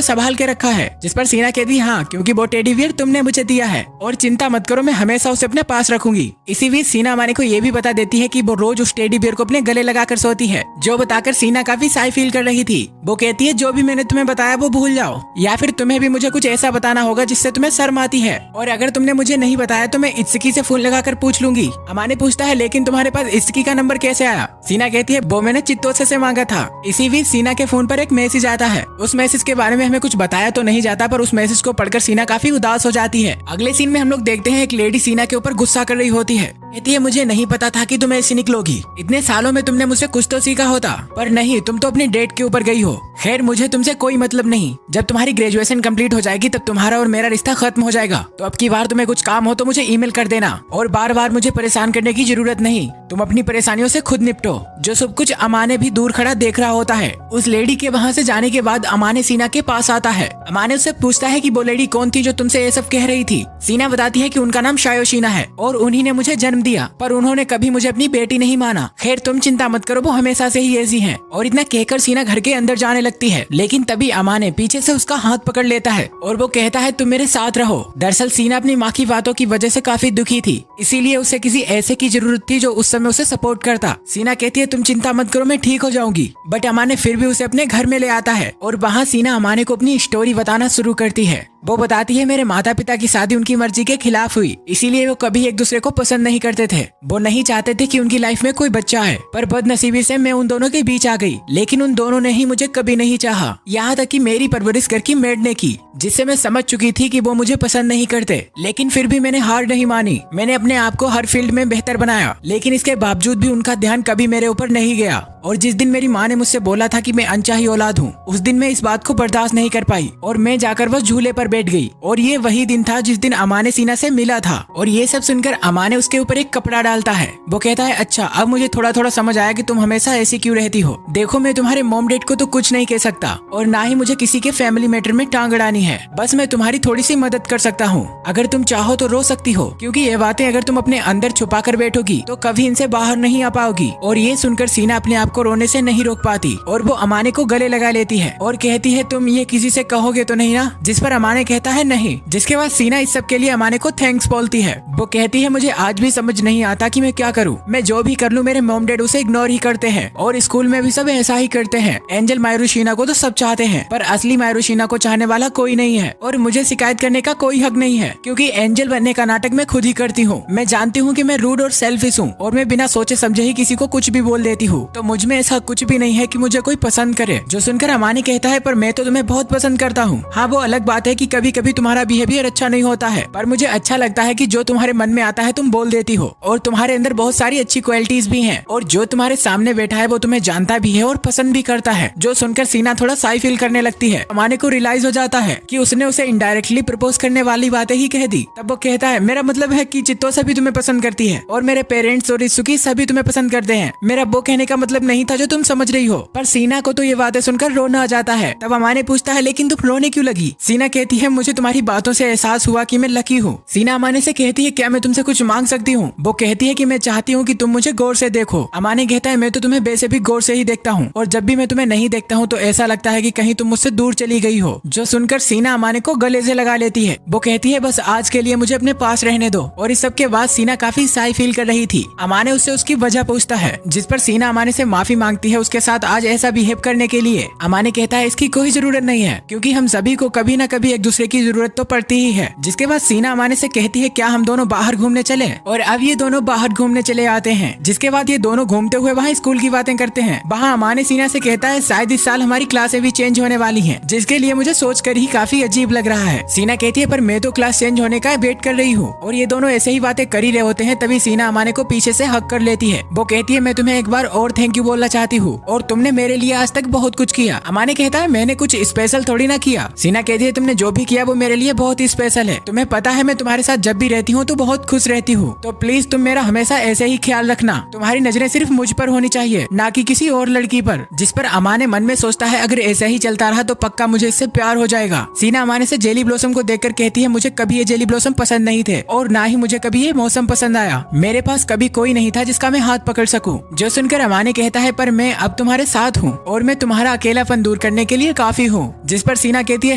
संभाल के रखा है। जिस पर सीना कहती हाँ, क्योंकि वो टेडी बियर तुमने मुझे दिया है और चिंता मत करो मैं हमेशा उसे अपने पास रखूंगी। इसी बीच सीना अमाने को ये भी बता देती है कि वो रोज उस टेडी बियर को अपने गले लगाकर सोती है, जो बताकर सीना काफी साई फील कर रही थी। वो कहती है जो भी मैंने तुम्हें बताया वो भूल जाओ, या फिर तुम्हें भी मुझे कुछ ऐसा बताना होगा जिससे तुम्हें शर्म आती है, और अगर तुमने मुझे नहीं बताया तो मैं इत्सुकी से फोन लगाकर पूछ लूंगी। अमाने पूछता है लेकिन तुम्हारे पास इत्सुकी का नंबर कैसे आया। सीना कहती है वो मैंने चित्तोसे से मांगा था। इसी बीच सीना के फोन पर एक मैसेज आता है। उस मैसेज के बारे में हमें कुछ बताया तो नहीं जाता, पर उस मैसेज को पढ़कर सीना काफी उदास हो जाती है। अगले सीन में हम लोग देखते हैं एक लेडी सीना के ऊपर गुस्सा कर रही होती है। कहती है मुझे नहीं पता था कि तुम ऐसी निकलोगी, इतने सालों में तुमने मुझसे कुछ तो सीखा होता, पर नहीं, तुम तो अपनी डेट के ऊपर गई हो। खैर मुझे तुमसे कोई मतलब नहीं, जब तुम्हारी ग्रेजुएशन कंप्लीट हो जाएगी तब तुम्हारा और मेरा रिश्ता खत्म हो जाएगा। तो अब की बार तुम्हें कुछ काम हो तो मुझे ईमेल कर देना, और बार बार मुझे परेशान करने की जरूरत नहीं, तुम अपनी परेशानियों से खुद निपटो। जो सब कुछ अमाने भी दूर खड़ा देख रहा होता है। उस लेडी के वहाँ से जाने के बाद अमाने सीना के पास आता है। अमाने उससे पूछता है कि वो लेडी कौन थी जो तुमसे ये सब कह रही थी। सीना बताती है कि उनका नाम शायोशीना है और उन्हीं ने मुझे जन्म दिया, पर उन्होंने कभी मुझे अपनी बेटी नहीं माना। खैर तुम चिंता मत करो, वो हमेशा से ही ऐसी हैं। और इतना कहकर सीना घर के अंदर जाने लगती है, लेकिन तभी अमाने पीछे से उसका हाथ पकड़ लेता है और वो कहता है तुम मेरे साथ रहो। दरअसल सीना अपनी माँ की बातों की वजह से काफी दुखी थी, इसीलिए उसे किसी ऐसे की जरूरत थी जो उस समय उसे सपोर्ट करता। सीना कहती है तुम चिंता मत करो, मैं ठीक हो जाऊंगी। बट अमाने फिर भी उसे अपने घर में ले आता है और वहाँ सीना अमाने को अपनी स्टोरी बताना शुरू करती है। वो बताती है मेरे माता पिता की शादी उनकी मर्जी के खिलाफ हुई, इसीलिए वो कभी एक दूसरे को पसंद नहीं करते थे। वो नहीं चाहते थे कि उनकी लाइफ में कोई बच्चा है, पर बदनसीबी से मैं उन दोनों के बीच आ गई। लेकिन उन दोनों ने ही मुझे कभी नहीं चाहा, यहाँ तक कि मेरी परवरिश घर की मेड ने की, जिससे मैं समझ चुकी थी कि वो मुझे पसंद नहीं करते। लेकिन फिर भी मैंने हार नहीं मानी। मैंने अपने आप को हर फील्ड में बेहतर बनाया, लेकिन इसके बावजूद भी उनका ध्यान कभी मेरे ऊपर नहीं गया। और जिस दिन मेरी माँ ने मुझसे बोला था कि मैं अनचाही औलाद हूँ, उस दिन मैं इस बात को बर्दाश्त नहीं कर पाई और मैं जाकर बस झूले पर बैठ गई। और ये वही दिन था जिस दिन अमाने सीना से मिला था। और ये सब सुनकर अमाने उसके ऊपर एक कपड़ा डालता है। वो कहता है अच्छा, अब मुझे थोड़ा थोड़ा समझ आया कि तुम हमेशा ऐसी क्यों रहती हो। देखो मैं तुम्हारे मॉम डैड को तो कुछ नहीं कह सकता और ना ही मुझे किसी के फैमिली मैटर में टांग अड़ानी है। बस मैं तुम्हारी थोड़ी सी मदद कर सकता हूँ। अगर तुम चाहो तो रो सकती हो, क्योंकि ये बातें अगर तुम अपने अंदर छुपा कर बैठोगी तो कभी इनसे बाहर नहीं आ पाओगी। और ये सुनकर सीना अपने आप को रोने से नहीं रोक पाती और वो अमाने को गले लगा लेती है और कहती है तुम ये किसी से कहोगे तो नहीं ना। जिस पर अमाने कहता है नहीं। जिसके बाद सीना इस सब के लिए अमाने को थैंक्स बोलती है। वो कहती है मुझे आज भी समझ नहीं आता कि मैं क्या करूँ। मैं जो भी कर लूँ मेरे मॉम डैड उसे इग्नोर ही करते हैं और स्कूल में भी सब ऐसा ही करते हैं। एंजल मायरूशीना मारूशीना को तो सब चाहते हैं, पर असली मारूशीना को चाहने वाला कोई नहीं है और मुझे शिकायत करने का कोई हक नहीं है, क्योंकि एंजल बनने का नाटक मैं खुद ही करती हूँ। मैं जानती हूँ कि मैं रूड और सेल्फिश हूँ और मैं बिना सोचे समझे ही किसी को कुछ भी बोल देती हूँ, तो मुझ में ऐसा कुछ भी नहीं है कि मुझे कोई पसंद करे। जो सुनकर अमानी कहता है, पर मैं तो तुम्हें बहुत पसंद करता हूँ। हाँ, वो अलग बात है कि कभी कभी तुम्हारा बिहेवियर अच्छा नहीं होता है, पर मुझे अच्छा लगता है कि जो तुम्हारे मन में आता है तुम बोल देती हो और तुम्हारे अंदर बहुत सारी अच्छी क्वालिटीज भी हैं और जो तुम्हारे सामने बैठा है वो तुम्हें जानता भी है और पसंद भी करता है। जो सुनकर सीना थोड़ा साई फील करने लगती है। अमानी को रियलाइज हो जाता है कि उसने उसे इनडायरेक्टली प्रपोज करने वाली बातें ही कह दी। तब वो कहता है, मेरा मतलब है कि चित्तो सभी तुम्हें पसंद करती है और मेरे पेरेंट्स और इत्सुकी सभी तुम्हें पसंद करते हैं। मेरा वो कहने का मतलब नहीं था जो तुम समझ रही हो। पर सीना को तो ये बातें सुनकर रोना आ जाता है। तब अमानी पूछता है, लेकिन तुम रोने क्यों लगी? सीना कहती है, मुझे तुम्हारी बातों से एहसास हुआ कि मैं लकी हूँ। सीना अमानी से कहती है, क्या मैं तुमसे कुछ मांग सकती हूँ? वो कहती है कि मैं चाहती हूँ कि तुम मुझे गौर से देखो। अमानी कहता है, मैं तो तुम्हें वैसे भी गौर से ही देखता हूँ और जब भी मैं तुम्हें नहीं देखता हूँ तो ऐसा लगता है कि कहीं तुम मुझसे दूर चली गई हो। जो सुनकर सीना अमानी को गले से लगा लेती है। वो कहती है, बस आज के लिए मुझे अपने पास रहने दो। और इस सब के बाद सीना काफी साई फील कर रही थी। अमानी उससे उसकी वजह पूछता है, जिस पर सीना अमानी से माफी मांगती है उसके साथ आज ऐसा बिहेव करने के लिए। अमानी कहता है, इसकी कोई जरूरत नहीं है, क्योंकि हम सभी को कभी न कभी एक दूसरे की जरूरत तो पड़ती ही है। जिसके बाद सीना अमानी से कहती है, क्या हम दोनों बाहर घूमने चले? और अब ये दोनों बाहर घूमने चले आते हैं। जिसके बाद ये दोनों घूमते हुए वहाँ स्कूल की बातें करते हैं। वहाँ अमानी सीना से कहता है, शायद इस साल हमारी क्लासें भी चेंज होने वाली हैं, जिसके लिए मुझे सोचकर ही काफी अजीब लग रहा है। सीना कहती है, पर मैं तो क्लास चेंज होने का वेट कर रही हूँ। और ये दोनों ऐसे ही बातें कर ही रहे होते हैं, तभी सीना अमानी को पीछे से हक कर लेती है। वो कहती है, मैं तुम्हें एक बार और थैंक यू बोलना चाहती हूँ और तुमने मेरे लिए आज तक बहुत कुछ किया। अमानी कहता है, मैंने कुछ स्पेशल थोड़ी ना किया। सीना कहती है, तुमने जो भी किया वो मेरे लिए बहुत ही स्पेशल है। तुम्हें पता है मैं तुम्हारे साथ जब भी रहती हूँ तो बहुत खुश रहती हूँ, तो प्लीज तुम मेरा हमेशा ऐसे ही ख्याल रखना। तुम्हारी नजरें सिर्फ मुझ पर होनी चाहिए, ना कि किसी और लड़की पर। जिस पर अमानी मन में सोचता है, अगर ऐसा ही चलता रहा तो पक्का मुझे इससे प्यार हो जाएगा। सीना अमानी से जेली ब्लॉसम को देखकर कहती है, मुझे कभी ये जेली ब्लॉसम पसंद नहीं थे और ना ही मुझे कभी ये मौसम पसंद आया। मेरे पास कभी कोई नहीं था जिसका मैं हाथ पकड़ सकूं। जो सुनकर अमानी कहता है, पर मैं अब तुम्हारे साथ हूँ और मैं तुम्हारा अकेलापन दूर करने के लिए काफी हूँ। जिस पर सीना कहती है,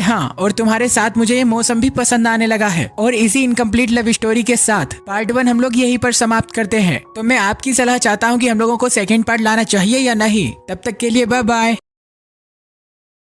हाँ, और तुम्हारे साथ मुझे ये मौसम भी पसंद आने लगा है। और इसी इनकम्प्लीट लव स्टोरी के साथ पार्ट 1 हम लोग यहीं पर समाप्त करते हैं। तो मैं आपकी सलाह चाहता हूँ कि हम लोगों को सेकंड पार्ट लाना चाहिए या नहीं। तब तक के लिए बाय बाय।